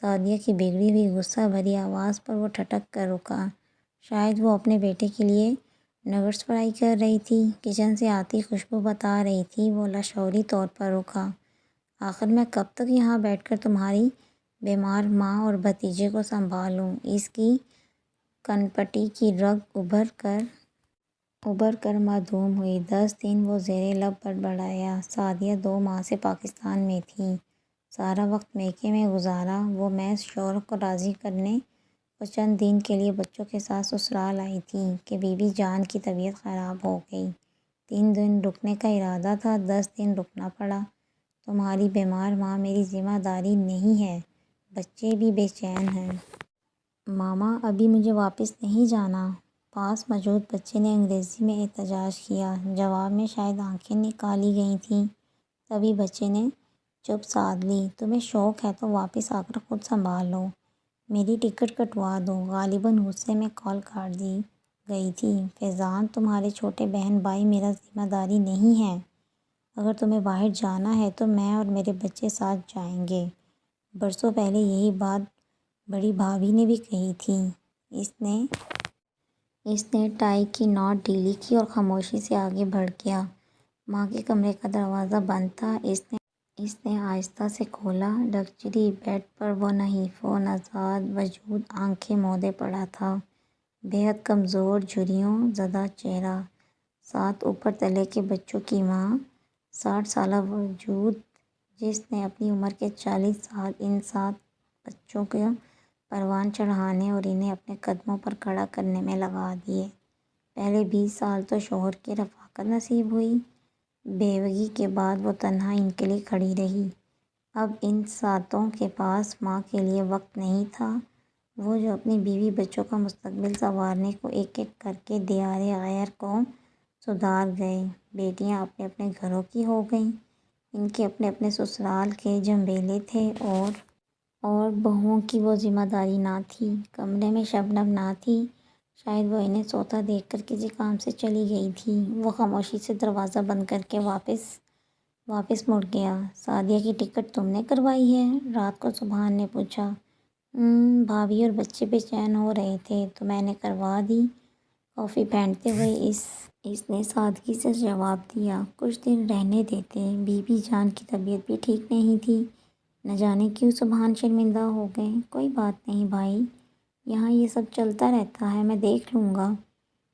سعدیہ کی بگڑی ہوئی غصہ بھری آواز پر وہ ٹھٹک کر رکا۔ شاید وہ اپنے بیٹے کے لیے نگٹس فرائی کر رہی تھی۔ کچن سے آتی خوشبو بتا رہی تھی۔ وہ لاشعوری طور پر رکا۔ آخر میں کب تک یہاں بیٹھ کر تمہاری بیمار ماں اور بھتیجے کو سنبھالوں؟ اس کی کنپٹی کی رگ ابھر کر معدوم ہوئی۔ 10 دن وہ زیر لب بڑبڑایا۔ سعدیہ 2 ماہ سے پاکستان میں تھی۔ سارا وقت میکے میں گزارا۔ وہ محض شوہر کو راضی کرنے اور چند دن کے لیے بچوں کے ساتھ سسرال آئی تھی کہ بی بی جان کی طبیعت خراب ہو گئی۔ 3 دن رکنے کا ارادہ تھا، 10 دن رکنا پڑا۔ تمہاری بیمار ماں میری ذمہ داری نہیں ہے، بچے بھی بے چین ہیں۔ ماما ابھی مجھے واپس نہیں جانا۔ پاس موجود بچے نے انگریزی میں احتجاج کیا۔ جواب میں شاید آنکھیں نکالی گئی تھیں۔ تبھی بچے نے چپ سادھ لی۔ تمہیں شوق ہے تو واپس آ کر خود سنبھال لو، میری ٹکٹ کٹوا دو۔ غالباً غصے میں کال کاٹ دی گئی تھی۔ فیضان تمہارے چھوٹے بہن بھائی میرا ذمہ داری نہیں ہیں۔ اگر تمہیں باہر جانا ہے تو میں اور میرے بچے ساتھ جائیں گے۔ برسوں پہلے یہی بات بڑی بھابھی نے بھی کہی تھی۔ اس نے ٹائی کی نوٹ ڈھیلی کی اور خاموشی سے آگے بڑھ گیا۔ ماں کے کمرے کا دروازہ بند تھا۔ اس نے آہستہ سے کھولا۔ لگژری بیڈ پر وہ نحیف و نژاد وجود آنکھیں مودے پڑا تھا۔ بے حد کمزور، جھریوں زدہ چہرہ، 7 اوپر تلے کے بچوں کی ماں، 60 سالہ وجود جس نے اپنی عمر کے 40 سال ان 7 بچوں کو پروان چڑھانے اور انہیں اپنے قدموں پر کھڑا کرنے میں لگا دیے۔ پہلے 20 سال تو شوہر کی رفاقت نصیب ہوئی، بیوگی کے بعد وہ تنہا ان کے لیے کھڑی رہی۔ اب ان 7 کے پاس ماں کے لیے وقت نہیں تھا، وہ جو اپنی بیوی بچوں کا مستقبل سنوارنے کو ایک ایک کر کے دیار غیر کو سدھار گئے۔ بیٹیاں اپنے اپنے گھروں کی ہو گئیں، ان کے اپنے اپنے سسرال کے جھنبیلے تھے اور بہوؤں کی وہ ذمہ داری نہ تھی۔ کمرے میں شبنم نہ تھی، شاید وہ انہیں سوتا دیکھ کر کسی کام سے چلی گئی تھی۔ وہ خاموشی سے دروازہ بند کر کے واپس مڑ گیا۔ سعدیہ کی ٹکٹ تم نے کروائی ہے؟ رات کو سبحان نے پوچھا۔ بھابھی اور بچے بے چین ہو رہے تھے تو میں نے کروا دی، کافی پھینکتے ہوئے اس نے سادگی سے جواب دیا۔ کچھ دن رہنے دیتے، بی بی جان کی طبیعت بھی ٹھیک نہیں تھی۔ نہ جانے کیوں سبحان شرمندہ ہو گئے۔ کوئی بات نہیں بھائی، یہاں یہ سب چلتا رہتا ہے، میں دیکھ لوں گا۔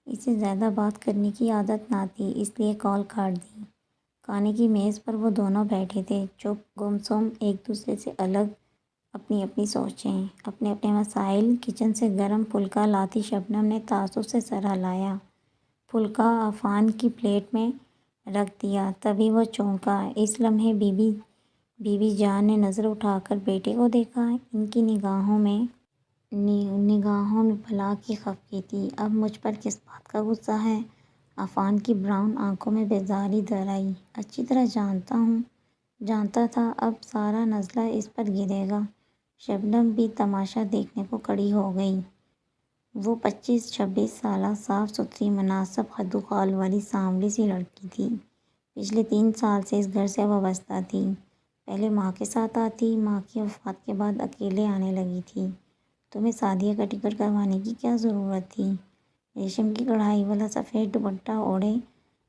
اسے زیادہ بات کرنے کی عادت نہ تھی، اس لیے کال کاٹ دی۔ کھانے کی میز پر وہ دونوں بیٹھے تھے، چپ گمسم، ایک دوسرے سے الگ، اپنی اپنی سوچیں، اپنے اپنے مسائل۔ کچن سے گرم پھلکا لاتی شبنم نے تعصب سے سر ہلایا، پھلکا عفان کی پلیٹ میں رکھ دیا۔ تبھی وہ چونکا۔ اس لمحے بی بی جان نے نظر اٹھا کر بیٹے کو دیکھا۔ ان کی نگاہوں میں بلا کی خفگی تھی۔ اب مجھ پر کس بات کا غصہ ہے؟ عفان کی براؤن آنکھوں میں بیزاری در آئی۔ اچھی طرح جانتا تھا اب سارا نزلہ اس پر گرے گا۔ شبنم بھی تماشا دیکھنے کو کھڑی ہو گئی۔ وہ 25-26 سالہ، صاف ستھری، مناسب قد و قال والی سانولی سی لڑکی تھی۔ پچھلے 3 سال سے اس گھر سے وابستہ تھی۔ پہلے ماں کے ساتھ آتی، ماں کی وفات کے بعد اکیلے آنے لگی تھی۔ تمہیں سعدیہ کا ٹکٹ کروانے کی کیا ضرورت تھی؟ ریشم کی کڑھائی والا سفید دوپٹہ اوڑھے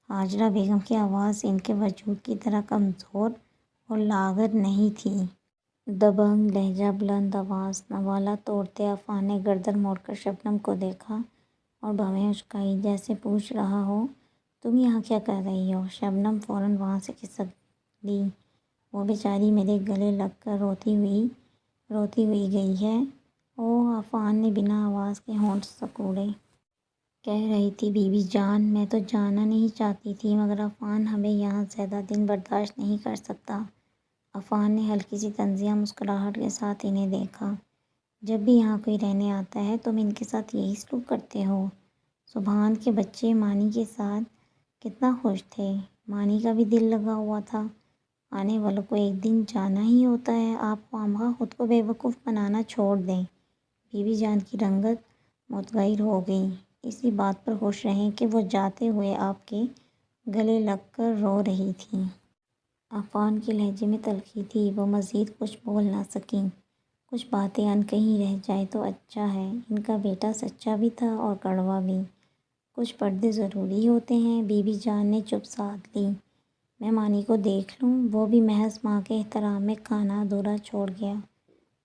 ہاجرہ بیگم کی آواز ان کے وجود کی طرح کمزور اور لاغر نہیں تھی۔ دبنگ لہجہ، بلند آواز۔ نوالہ توڑتے عفان نے گردن موڑ کر شبنم کو دیکھا اور بھویں اچکائی، جیسے پوچھ رہا ہو تم یہاں کیا کر رہی ہو؟ شبنم فوراً وہاں سے کھسک لی۔ وہ بیچاری میرے گلے لگ کر روتی ہوئی گئی ہے۔ اوہ، عفان نے بنا آواز کے ہونٹ سکوڑے۔ کہہ رہی تھی بی بی جان، میں تو جانا نہیں چاہتی تھی، مگر عفان ہمیں یہاں زیادہ دن برداشت نہیں کر سکتا۔ عفان نے ہلکی سی طنزیہ مسکراہٹ کے ساتھ انہیں دیکھا۔ جب بھی یہاں کوئی رہنے آتا ہے تم ان کے ساتھ یہی سلوک کرتے ہو؟ سبحان کے بچے مانی کے ساتھ کتنا خوش تھے۔ مانی کا بھی دل لگا ہوا تھا، آنے والوں کو ایک دن جانا ہی ہوتا ہے، آپ خواہ خود کو بیوقوف بنانا چھوڑ دیں۔ بی بی جان کی رنگت متغیر ہو گئی، اسی بات پر خوش رہیں کہ وہ جاتے ہوئے آپ کے گلے لگ کر رو رہی تھیں۔ عفان کے لہجے میں تلخی تھی، وہ مزید کچھ بول نہ سکیں۔ کچھ باتیں انکہی رہ جائیں تو اچھا ہے، ان کا بیٹا سچا بھی تھا اور کڑوا بھی۔ کچھ پردے ضروری ہوتے ہیں، بی بی جان نے چپ سادھ لی۔ میں مانی کو دیکھ لوں؟ وہ بھی محض ماں کے احترام میں کھانا ادھورا چھوڑ گیا۔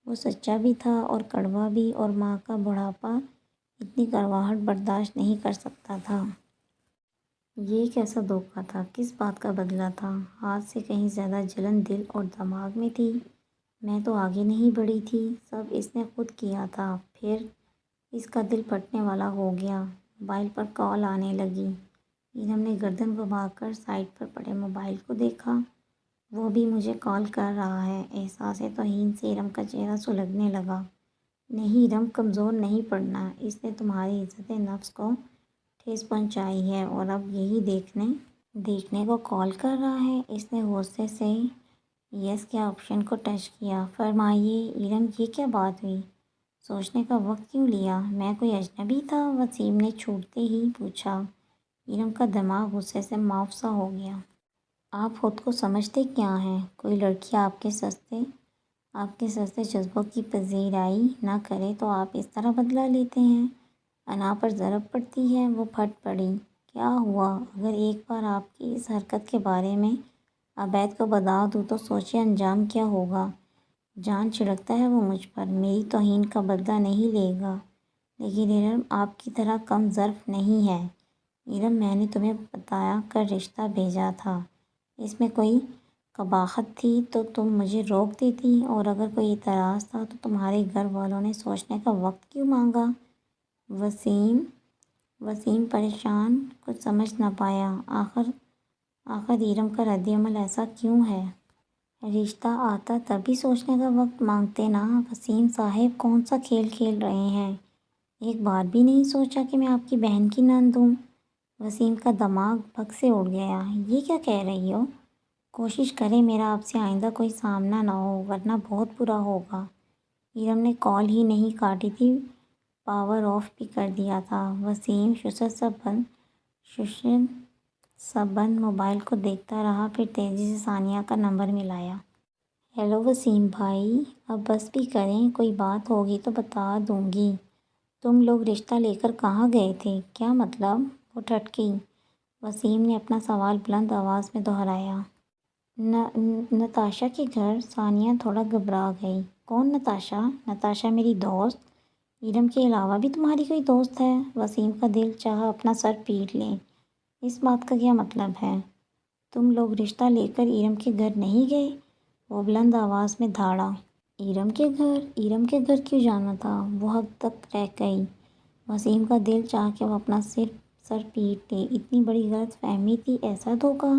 وہ سچا بھی تھا اور کڑوا بھی، اور ماں کا بڑھاپا اتنی کڑواہٹ برداشت نہیں کر سکتا تھا۔ یہ کیسا دھوکہ تھا، کس بات کا بدلہ تھا؟ ہاتھ سے کہیں زیادہ جلن دل اور دماغ میں تھی۔ میں تو آگے نہیں بڑھی تھی، سب اس نے خود کیا تھا، پھر اس کا دل پھٹنے والا ہو گیا۔ موبائل پر کال آنے لگی۔ ارم نے گردن گھما کر سائیڈ پر پڑے موبائل کو دیکھا۔ وہ بھی مجھے کال کر رہا ہے۔ احساس توہین سے ارم کا چہرہ سلگنے لگا۔ نہیں ارم، کمزور نہیں پڑنا، اس نے تمہاری عزت نفس کو ٹھیس پہنچائی ہے اور اب یہی دیکھنے کو کال کر رہا ہے۔ اس نے غصے سے یس کے آپشن کو ٹچ کیا۔ فرمائیے ارم، یہ کیا بات ہوئی؟ سوچنے کا وقت کیوں لیا؟ میں کوئی اجنبی تھا؟ وسیم نے چھوٹتے ہی پوچھا۔ ارم کا دماغ غصے سے معاف سا ہو گیا۔ آپ خود کو سمجھتے کیا ہیں؟ کوئی لڑکی آپ کے سستے جذبوں کی پذیرائی نہ کرے تو آپ اس طرح بدلہ لیتے ہیں؟ انا پر ضرب پڑتی ہے، وہ پھٹ پڑی۔ کیا ہوا؟ اگر ایک بار آپ کی اس حرکت کے بارے میں عبید کو بتا دوں تو سوچیں انجام کیا ہوگا۔ جان چھڑکتا ہے وہ مجھ پر، میری توہین کا بدلہ نہیں لے گا، لیکن ارم آپ کی طرح کم ظرف نہیں ہے۔ ارم، میں نے تمہیں بتا کر رشتہ بھیجا تھا، اس میں کوئی قباحت تھی تو تم مجھے روک دیتی، اور اگر کوئی اعتراض تھا تو تمہارے گھر والوں نے سوچنے کا وقت کیوں مانگا؟ وسیم پریشان، کچھ سمجھ نہ پایا۔ آخر ارم کا رد عمل ایسا کیوں ہے؟ رشتہ آتا تبھی سوچنے کا وقت مانگتے نا۔ وسیم صاحب کون سا کھیل کھیل رہے ہیں؟ ایک بار بھی نہیں سوچا کہ میں آپ کی بہن کی نند ہوں؟ وسیم کا دماغ بھگ سے اڑ گیا۔ یہ کیا کہہ رہی ہو؟ کوشش کریں میرا آپ سے آئندہ کوئی سامنا نہ ہو، ورنہ بہت برا ہوگا۔ ارم نے کال ہی نہیں کاٹی تھی، پاور آف بھی کر دیا تھا۔ وسیم شست سا بند موبائل کو دیکھتا رہا، پھر تیزی سے ثانیہ کا نمبر ملایا۔ ہیلو وسیم بھائی، اب بس بھی کریں، کوئی بات ہوگی تو بتا دوں گی۔ تم لوگ رشتہ لے کر کہاں گئے تھے؟ کیا مطلب؟ وہ ٹھٹکی۔ وسیم نے اپنا سوال بلند آواز میں دہرایا۔ نتاشا کے گھر۔ ثانیہ تھوڑا گھبرا گئی۔ کون نتاشا؟ نتاشا میری دوست۔ ارم کے علاوہ بھی تمہاری کوئی دوست ہے؟ وسیم کا دل چاہا اپنا سر پیٹ لے۔ اس بات کا کیا مطلب ہے؟ تم لوگ رشتہ لے کر ارم کے گھر نہیں گئے؟ وہ بلند آواز میں دھاڑا۔ ارم کے گھر؟ ارم کے گھر کیوں جانا تھا؟ وہ حد تک رہ گئی۔ وسیم کا دل چاہا کہ وہ اپنا سر پیٹ لے۔ اتنی بڑی غلط فہمی تھی، ایسا دھوکہ؟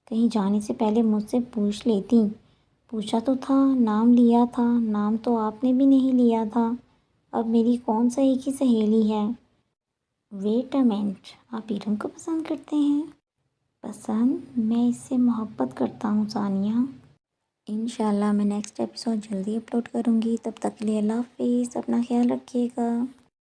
کہیں جانے سے پہلے مجھ سے پوچھ لیتی۔ پوچھا تو تھا، نام لیا تھا۔ نام تو آپ نے بھی نہیں لیا تھا۔ اب میری کون سا ایک ہی سہیلی ہے؟ ویٹ اے منٹ، آپ ارم کو پسند کرتے ہیں؟ پسند؟ میں اس سے محبت کرتا ہوں ثانیہ۔ انشاءاللہ میں نیکسٹ ایپیسوڈ جلدی اپلوڈ کروں گی، تب تک کے لیے اللہ حافظ، اپنا خیال رکھیے گا۔